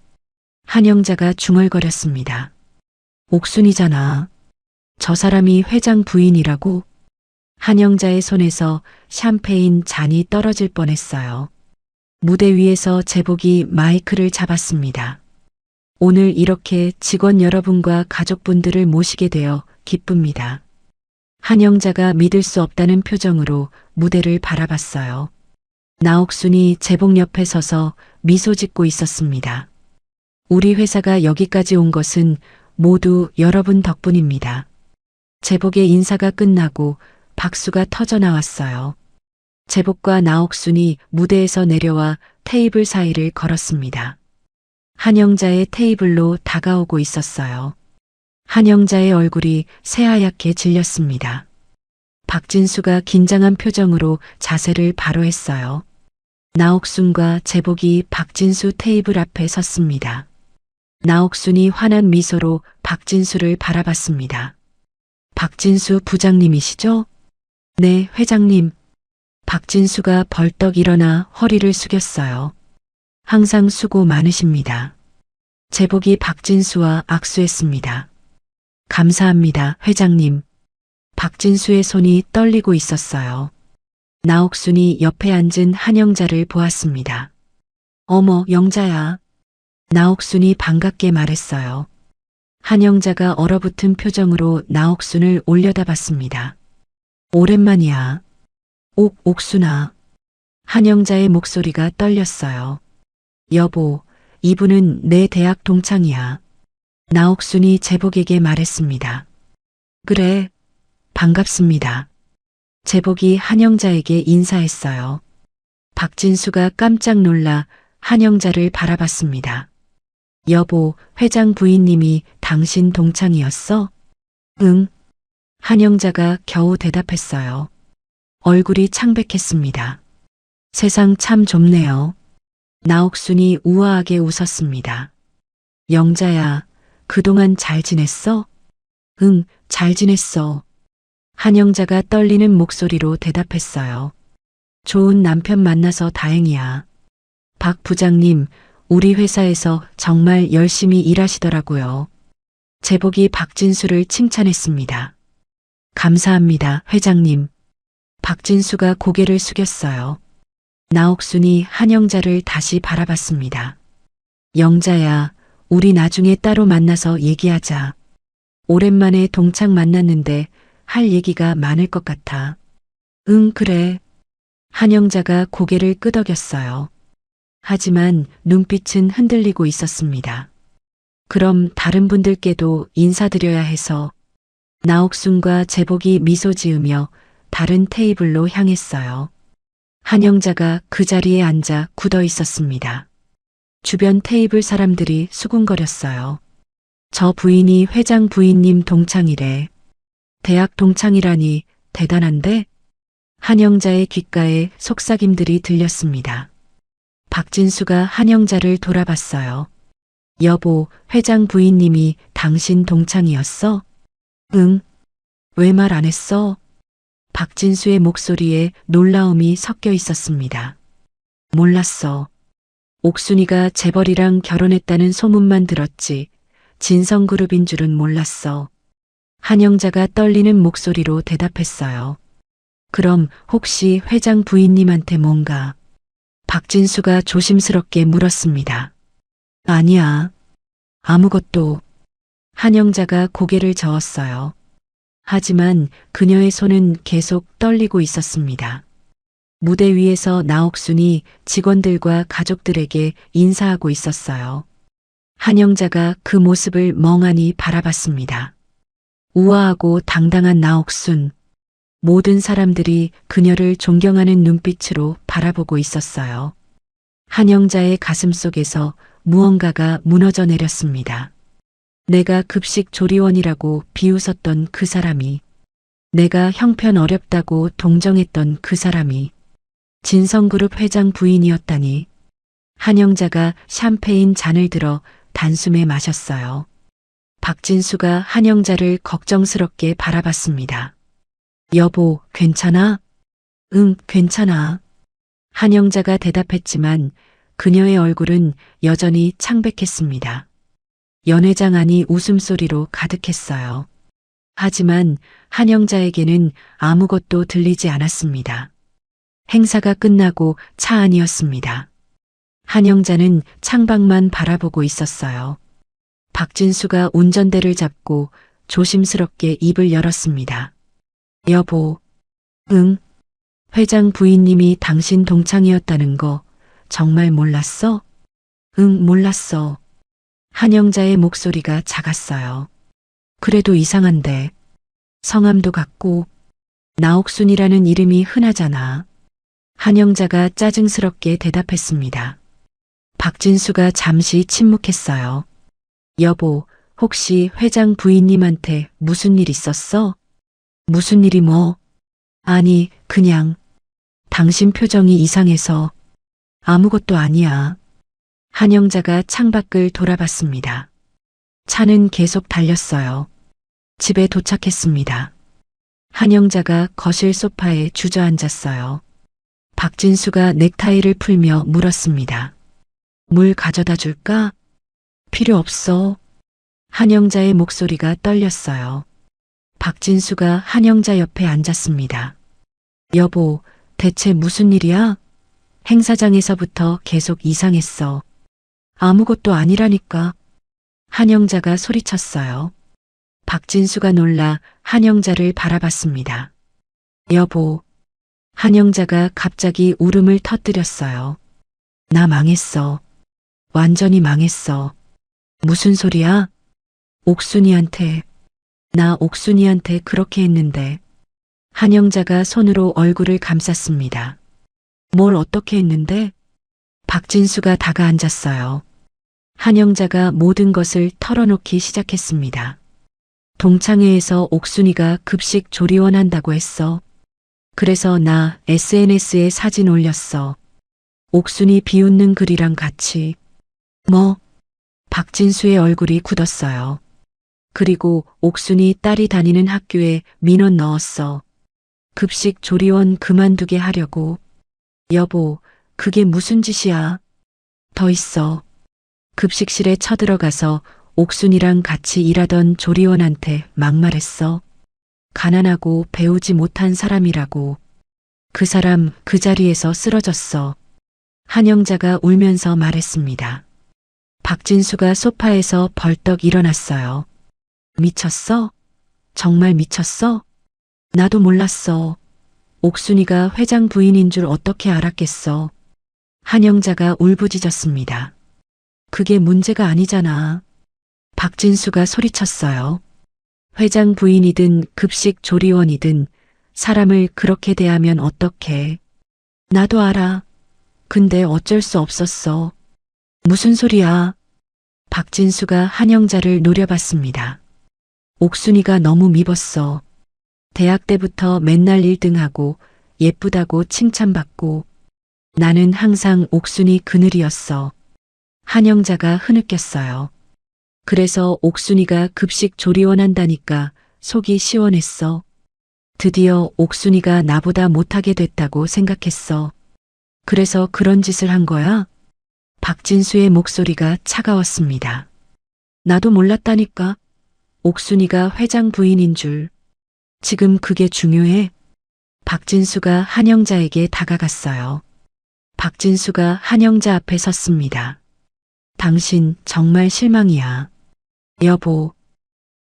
한영자가 중얼거렸습니다. 옥순이잖아. 저 사람이 회장 부인이라고? 한영자의 손에서 샴페인 잔이 떨어질 뻔했어요. 무대 위에서 제복이 마이크를 잡았습니다. 오늘 이렇게 직원 여러분과 가족분들을 모시게 되어 기쁩니다. 한영자가 믿을 수 없다는 표정으로 무대를 바라봤어요. 나옥순이 제복 옆에 서서 미소 짓고 있었습니다. 우리 회사가 여기까지 온 것은 모두 여러분 덕분입니다. 제복의 인사가 끝나고 박수가 터져 나왔어요. 제복과 나옥순이 무대에서 내려와 테이블 사이를 걸었습니다. 한영자의 테이블로 다가오고 있었어요. 한영자의 얼굴이 새하얗게 질렸습니다. 박진수가 긴장한 표정으로 자세를 바로 했어요. 나옥순과 제복이 박진수 테이블 앞에 섰습니다. 나옥순이 환한 미소로 박진수를 바라봤습니다. 박진수 부장님이시죠? 네, 회장님. 박진수가 벌떡 일어나 허리를 숙였어요. 항상 수고 많으십니다. 제복이 박진수와 악수했습니다. 감사합니다, 회장님. 박진수의 손이 떨리고 있었어요. 나옥순이 옆에 앉은 한영자를 보았습니다. 어머, 영자야. 나옥순이 반갑게 말했어요. 한영자가 얼어붙은 표정으로 나옥순을 올려다봤습니다. 오랜만이야. 옥순아. 한영자의 목소리가 떨렸어요. 여보, 이분은 내 대학 동창이야. 나옥순이 제복에게 말했습니다. 그래, 반갑습니다. 제복이 한영자에게 인사했어요. 박진수가 깜짝 놀라 한영자를 바라봤습니다. 여보, 회장 부인님이 당신 동창이었어? 응. 한영자가 겨우 대답했어요. 얼굴이 창백했습니다. 세상 참 좁네요. 나옥순이 우아하게 웃었습니다. 영자야, 그동안 잘 지냈어? 응, 잘 지냈어. 한영자가 떨리는 목소리로 대답했어요. 좋은 남편 만나서 다행이야. 박 부장님, 우리 회사에서 정말 열심히 일하시더라고요. 제복이 박진수를 칭찬했습니다. 감사합니다, 회장님. 박진수가 고개를 숙였어요. 나옥순이 한영자를 다시 바라봤습니다. 영자야, 우리 나중에 따로 만나서 얘기하자. 오랜만에 동창 만났는데 할 얘기가 많을 것 같아. 응, 그래. 한영자가 고개를 끄덕였어요. 하지만 눈빛은 흔들리고 있었습니다. 그럼 다른 분들께도 인사드려야 해서 나옥순과 제복이 미소 지으며 다른 테이블로 향했어요. 한영자가 그 자리에 앉아 굳어 있었습니다. 주변 테이블 사람들이 수군거렸어요. 저 부인이 회장 부인님 동창이래. 대학 동창이라니 대단한데? 한영자의 귓가에 속삭임들이 들렸습니다. 박진수가 한영자를 돌아봤어요. 여보, 회장 부인님이 당신 동창이었어? 응. 왜 말 안 했어? 박진수의 목소리에 놀라움이 섞여 있었습니다. 몰랐어. 옥순이가 재벌이랑 결혼했다는 소문만 들었지. 진성그룹인 줄은 몰랐어. 한영자가 떨리는 목소리로 대답했어요. 그럼 혹시 회장 부인님한테 뭔가? 박진수가 조심스럽게 물었습니다. 아니야. 아무것도. 한영자가 고개를 저었어요. 하지만 그녀의 손은 계속 떨리고 있었습니다. 무대 위에서 나옥순이 직원들과 가족들에게 인사하고 있었어요. 한영자가 그 모습을 멍하니 바라봤습니다. 우아하고 당당한 나옥순. 모든 사람들이 그녀를 존경하는 눈빛으로 바라보고 있었어요. 한영자의 가슴 속에서 무언가가 무너져 내렸습니다. 내가 급식 조리원이라고 비웃었던 그 사람이, 내가 형편 어렵다고 동정했던 그 사람이 진성그룹 회장 부인이었다니. 한영자가 샴페인 잔을 들어 단숨에 마셨어요. 박진수가 한영자를 걱정스럽게 바라봤습니다. 여보, 괜찮아? 응, 괜찮아. 한영자가 대답했지만 그녀의 얼굴은 여전히 창백했습니다. 연회장 안이 웃음소리로 가득했어요. 하지만 한영자에게는 아무것도 들리지 않았습니다. 행사가 끝나고 차 안이었습니다. 한영자는 창밖만 바라보고 있었어요. 박진수가 운전대를 잡고 조심스럽게 입을 열었습니다. 여보, 응? 회장 부인님이 당신 동창이었다는 거 정말 몰랐어? 응, 몰랐어. 한영자의 목소리가 작았어요. 그래도 이상한데. 성함도 같고 나옥순이라는 이름이 흔하잖아. 한영자가 짜증스럽게 대답했습니다. 박진수가 잠시 침묵했어요. 여보, 혹시 회장 부인님한테 무슨 일 있었어? 무슨 일이 뭐? 아니, 그냥 당신 표정이 이상해서. 아무것도 아니야. 한영자가 창밖을 돌아봤습니다. 차는 계속 달렸어요. 집에 도착했습니다. 한영자가 거실 소파에 주저앉았어요. 박진수가 넥타이를 풀며 물었습니다. 물 가져다 줄까? 필요 없어. 한영자의 목소리가 떨렸어요. 박진수가 한영자 옆에 앉았습니다. 여보, 대체 무슨 일이야? 행사장에서부터 계속 이상했어. 아무것도 아니라니까. 한영자가 소리쳤어요. 박진수가 놀라 한영자를 바라봤습니다. 여보, 한영자가 갑자기 울음을 터뜨렸어요. 나 망했어. 완전히 망했어. 무슨 소리야? 옥순이한테. 나 옥순이한테 그렇게 했는데. 한영자가 손으로 얼굴을 감쌌습니다. 뭘 어떻게 했는데? 박진수가 다가앉았어요. 한영자가 모든 것을 털어놓기 시작했습니다. 동창회에서 옥순이가 급식 조리원 한다고 했어. 그래서 나 SNS에 사진 올렸어. 옥순이 비웃는 글이랑 같이. 뭐? 박진수의 얼굴이 굳었어요. 그리고 옥순이 딸이 다니는 학교에 민원 넣었어. 급식 조리원 그만두게 하려고. 여보, 그게 무슨 짓이야? 더 있어. 급식실에 쳐들어가서 옥순이랑 같이 일하던 조리원한테 막말했어. 가난하고 배우지 못한 사람이라고. 그 사람 그 자리에서 쓰러졌어. 한영자가 울면서 말했습니다. 박진수가 소파에서 벌떡 일어났어요. 미쳤어? 정말 미쳤어? 나도 몰랐어. 옥순이가 회장 부인인 줄 어떻게 알았겠어. 한영자가 울부짖었습니다. 그게 문제가 아니잖아. 박진수가 소리쳤어요. 회장 부인이든 급식 조리원이든 사람을 그렇게 대하면 어떡해. 나도 알아. 근데 어쩔 수 없었어. 무슨 소리야. 박진수가 한영자를 노려봤습니다. 옥순이가 너무 미웠어. 대학 때부터 맨날 1등하고 예쁘다고 칭찬받고 나는 항상 옥순이 그늘이었어. 한영자가 흐느꼈어요. 그래서 옥순이가 급식 조리원 한다니까 속이 시원했어. 드디어 옥순이가 나보다 못하게 됐다고 생각했어. 그래서 그런 짓을 한 거야? 박진수의 목소리가 차가웠습니다. 나도 몰랐다니까. 옥순이가 회장 부인인 줄. 지금 그게 중요해? 박진수가 한영자에게 다가갔어요. 박진수가 한영자 앞에 섰습니다. 당신 정말 실망이야. 여보,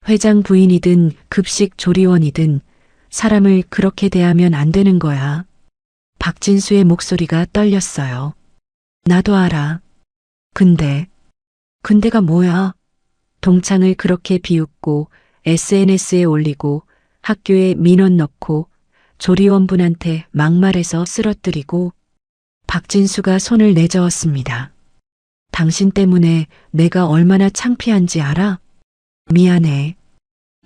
회장 부인이든 급식 조리원이든 사람을 그렇게 대하면 안 되는 거야. 박진수의 목소리가 떨렸어요. 나도 알아. 근데가 뭐야? 동창을 그렇게 비웃고 SNS에 올리고 학교에 민원 넣고 조리원분한테 막말해서 쓰러뜨리고. 박진수가 손을 내저었습니다. 당신 때문에 내가 얼마나 창피한지 알아? 미안해.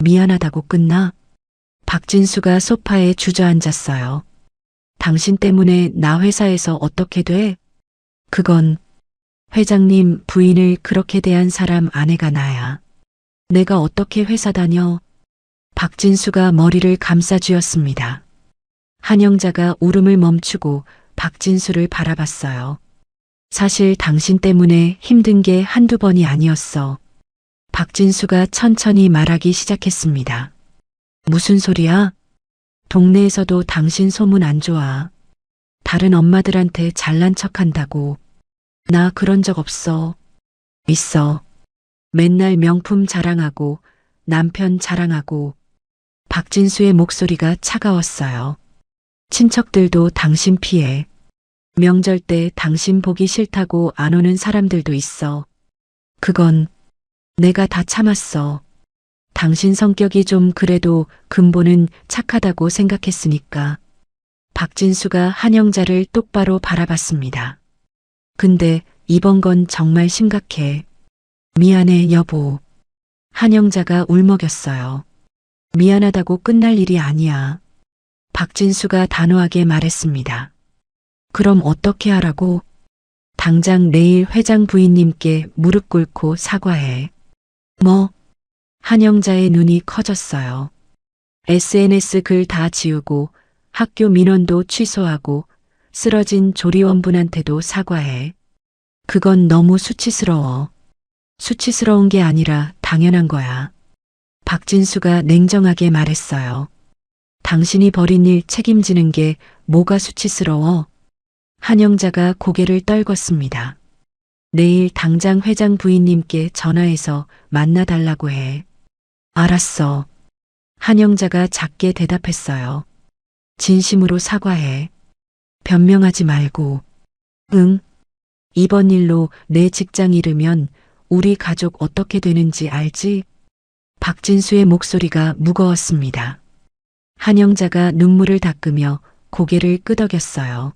미안하다고 끝나? 박진수가 소파에 주저앉았어요. 당신 때문에 나 회사에서 어떻게 돼? 그건 회장님 부인을 그렇게 대한 사람 아내가 나야. 내가 어떻게 회사 다녀? 박진수가 머리를 감싸쥐었습니다. 한영자가 울음을 멈추고 박진수를 바라봤어요. 사실 당신 때문에 힘든 게 한두 번이 아니었어. 박진수가 천천히 말하기 시작했습니다. 무슨 소리야? 동네에서도 당신 소문 안 좋아. 다른 엄마들한테 잘난 척한다고. 나 그런 적 없어. 있어. 맨날 명품 자랑하고 남편 자랑하고 박진수의 목소리가 차가웠어요. 친척들도 당신 피해. 명절 때 당신 보기 싫다고 안 오는 사람들도 있어. 그건 내가 다 참았어. 당신 성격이 좀 그래도 근본은 착하다고 생각했으니까. 박진수가 한영자를 똑바로 바라봤습니다. 근데 이번 건 정말 심각해. 미안해, 여보. 한영자가 울먹였어요. 미안하다고 끝날 일이 아니야. 박진수가 단호하게 말했습니다. 그럼 어떻게 하라고? 당장 내일 회장 부인님께 무릎 꿇고 사과해. 뭐? 한영자의 눈이 커졌어요. SNS 글 다 지우고 학교 민원도 취소하고 쓰러진 조리원분한테도 사과해. 그건 너무 수치스러워. 수치스러운 게 아니라 당연한 거야. 박진수가 냉정하게 말했어요. 당신이 벌인 일 책임지는 게 뭐가 수치스러워? 한영자가 고개를 떨궜습니다. 내일 당장 회장 부인님께 전화해서 만나달라고 해. 알았어. 한영자가 작게 대답했어요. 진심으로 사과해. 변명하지 말고. 응. 이번 일로 내 직장 잃으면 우리 가족 어떻게 되는지 알지? 박진수의 목소리가 무거웠습니다. 한영자가 눈물을 닦으며 고개를 끄덕였어요.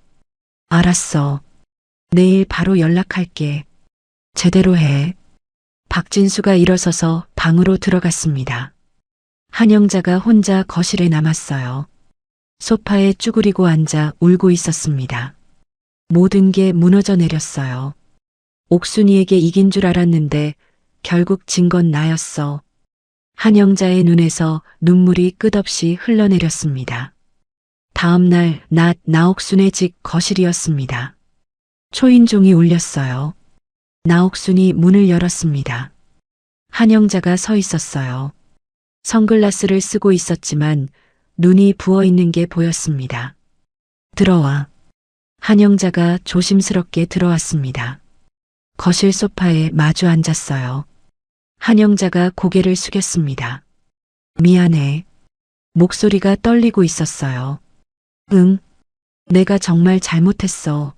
알았어. 내일 바로 연락할게. 제대로 해. 박진수가 일어서서 방으로 들어갔습니다. 한영자가 혼자 거실에 남았어요. 소파에 쭈그리고 앉아 울고 있었습니다. 모든 게 무너져 내렸어요. 옥순이에게 이긴 줄 알았는데 결국 진 건 나였어. 한영자의 눈에서 눈물이 끝없이 흘러내렸습니다. 다음 날 낮 나옥순의 집 거실이었습니다. 초인종이 울렸어요. 나옥순이 문을 열었습니다. 한영자가 서 있었어요. 선글라스를 쓰고 있었지만 눈이 부어 있는 게 보였습니다. 들어와. 한영자가 조심스럽게 들어왔습니다. 거실 소파에 마주 앉았어요. 한영자가 고개를 숙였습니다. 미안해. 목소리가 떨리고 있었어요. 응. 내가 정말 잘못했어.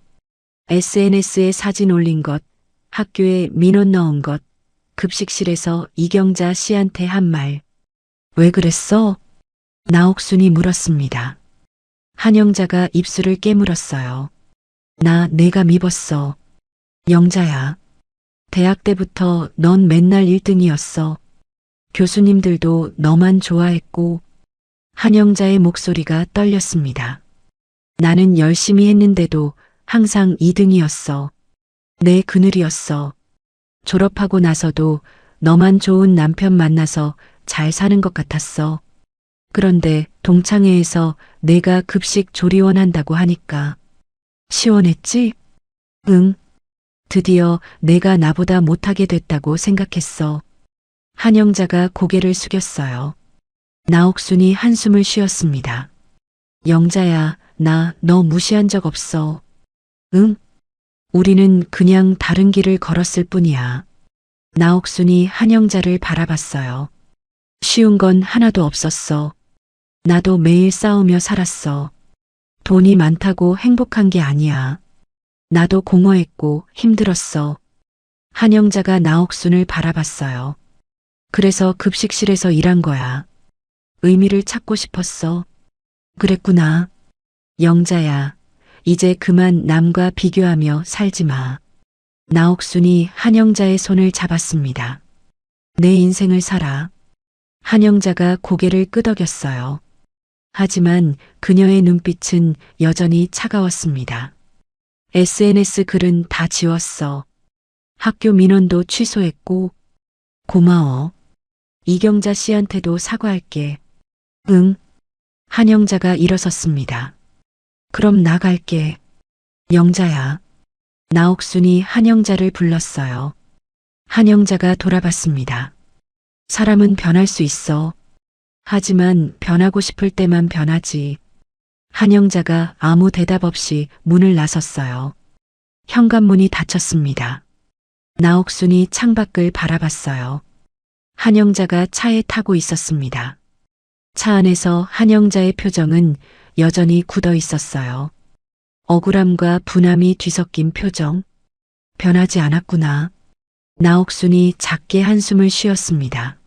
SNS에 사진 올린 것, 학교에 민원 넣은 것, 급식실에서 이경자 씨한테 한 말. 왜 그랬어? 나옥순이 물었습니다. 한영자가 입술을 깨물었어요. 내가 미웠어. 영자야. 대학 때부터 넌 맨날 1등이었어. 교수님들도 너만 좋아했고. 한영자의 목소리가 떨렸습니다. 나는 열심히 했는데도 항상 2등이었어. 내 그늘이었어. 졸업하고 나서도 너만 좋은 남편 만나서 잘 사는 것 같았어. 그런데 동창회에서 내가 급식 조리원 한다고 하니까 시원했지? 응. 드디어 내가 나보다 못하게 됐다고 생각했어. 한영자가 고개를 숙였어요. 나옥순이 한숨을 쉬었습니다. 영자야, 나 너 무시한 적 없어. 응? 우리는 그냥 다른 길을 걸었을 뿐이야. 나옥순이 한영자를 바라봤어요. 쉬운 건 하나도 없었어. 나도 매일 싸우며 살았어. 돈이 많다고 행복한 게 아니야. 나도 공허했고 힘들었어. 한영자가 나옥순을 바라봤어요. 그래서 급식실에서 일한 거야. 의미를 찾고 싶었어. 그랬구나. 영자야, 이제 그만 남과 비교하며 살지 마. 나옥순이 한영자의 손을 잡았습니다. 내 인생을 살아. 한영자가 고개를 끄덕였어요. 하지만 그녀의 눈빛은 여전히 차가웠습니다. SNS 글은 다 지웠어. 학교 민원도 취소했고. 고마워. 이경자 씨한테도 사과할게. 응. 한영자가 일어섰습니다. 그럼 나갈게. 영자야. 나옥순이 한영자를 불렀어요. 한영자가 돌아봤습니다. 사람은 변할 수 있어. 하지만 변하고 싶을 때만 변하지. 한영자가 아무 대답 없이 문을 나섰어요. 현관문이 닫혔습니다. 나옥순이 창밖을 바라봤어요. 한영자가 차에 타고 있었습니다. 차 안에서 한영자의 표정은 여전히 굳어 있었어요. 억울함과 분함이 뒤섞인 표정. 변하지 않았구나. 나옥순이 작게 한숨을 쉬었습니다.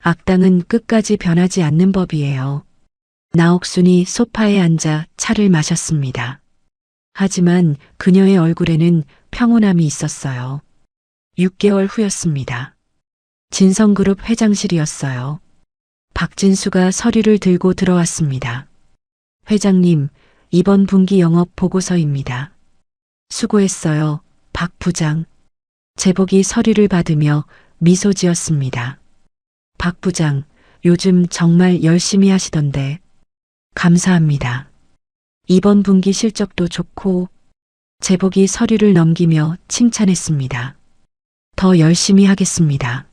악당은 끝까지 변하지 않는 법이에요. 나옥순이 소파에 앉아 차를 마셨습니다. 하지만 그녀의 얼굴에는 평온함이 있었어요. 6개월 후였습니다. 진성그룹 회장실이었어요. 박진수가 서류를 들고 들어왔습니다. 회장님, 이번 분기 영업 보고서입니다. 수고했어요, 박 부장. 재복이 서류를 받으며 미소 지었습니다. 박 부장, 요즘 정말 열심히 하시던데. 감사합니다. 이번 분기 실적도 좋고. 재복이 서류를 넘기며 칭찬했습니다. 더 열심히 하겠습니다.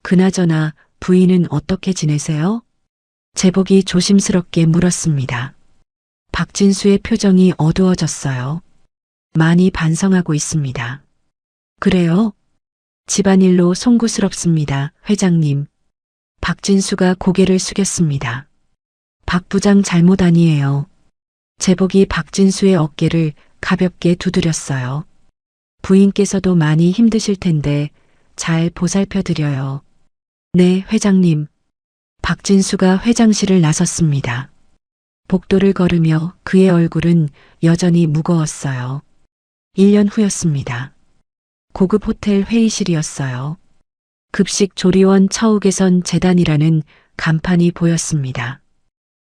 그나저나 부인은 어떻게 지내세요? 재복이 조심스럽게 물었습니다. 박진수의 표정이 어두워졌어요. 많이 반성하고 있습니다. 그래요? 집안일로 송구스럽습니다, 회장님. 박진수가 고개를 숙였습니다. 박 부장 잘못 아니에요. 재복이 박진수의 어깨를 가볍게 두드렸어요. 부인께서도 많이 힘드실 텐데 잘 보살펴 드려요. 네, 회장님. 박진수가 회장실을 나섰습니다. 복도를 걸으며 그의 얼굴은 여전히 무거웠어요. 1년 후였습니다. 고급 호텔 회의실이었어요. 급식 조리원 처우개선 재단이라는 간판이 보였습니다.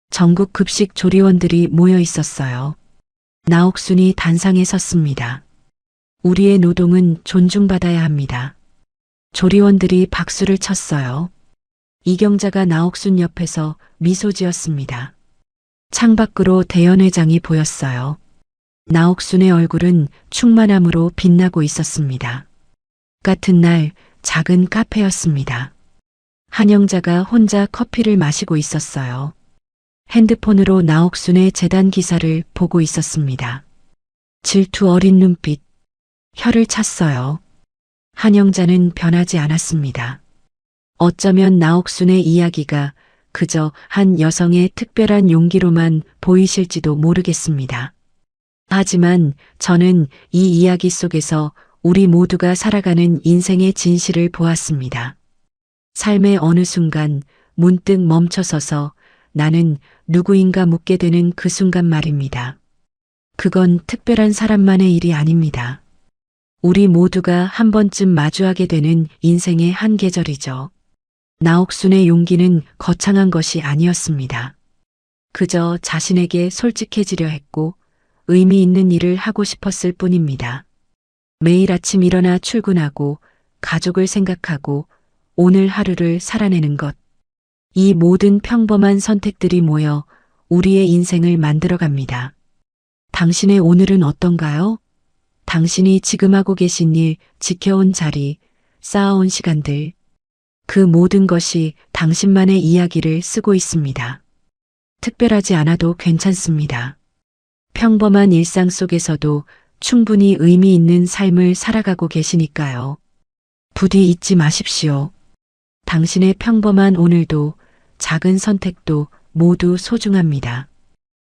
전국 급식 조리원들이 모여 있었어요. 나옥순이 단상에 섰습니다. 우리의 노동은 존중받아야 합니다. 조리원들이 박수를 쳤어요. 이경자가 나옥순 옆에서 미소 지었습니다. 창밖으로 대연회장이 보였어요. 나옥순의 얼굴은 충만함으로 빛나고 있었습니다. 같은 날 작은 카페였습니다. 한영자가 혼자 커피를 마시고 있었어요. 핸드폰으로 나옥순의 재단 기사를 보고 있었습니다. 질투 어린 눈빛, 혀를 찼어요. 한영자는 변하지 않았습니다. 어쩌면 나옥순의 이야기가 그저 한 여성의 특별한 용기로만 보이실지도 모르겠습니다. 하지만 저는 이 이야기 속에서 우리 모두가 살아가는 인생의 진실을 보았습니다. 삶의 어느 순간 문득 멈춰서서 나는 누구인가 묻게 되는 그 순간 말입니다. 그건 특별한 사람만의 일이 아닙니다. 우리 모두가 한 번쯤 마주하게 되는 인생의 한 계절이죠. 나옥순의 용기는 거창한 것이 아니었습니다. 그저 자신에게 솔직해지려 했고 의미 있는 일을 하고 싶었을 뿐입니다. 매일 아침 일어나 출근하고 가족을 생각하고 오늘 하루를 살아내는 것. 이 모든 평범한 선택들이 모여 우리의 인생을 만들어갑니다. 당신의 오늘은 어떤가요? 당신이 지금 하고 계신 일, 지켜온 자리, 쌓아온 시간들. 그 모든 것이 당신만의 이야기를 쓰고 있습니다. 특별하지 않아도 괜찮습니다. 평범한 일상 속에서도 충분히 의미 있는 삶을 살아가고 계시니까요. 부디 잊지 마십시오. 당신의 평범한 오늘도 작은 선택도 모두 소중합니다.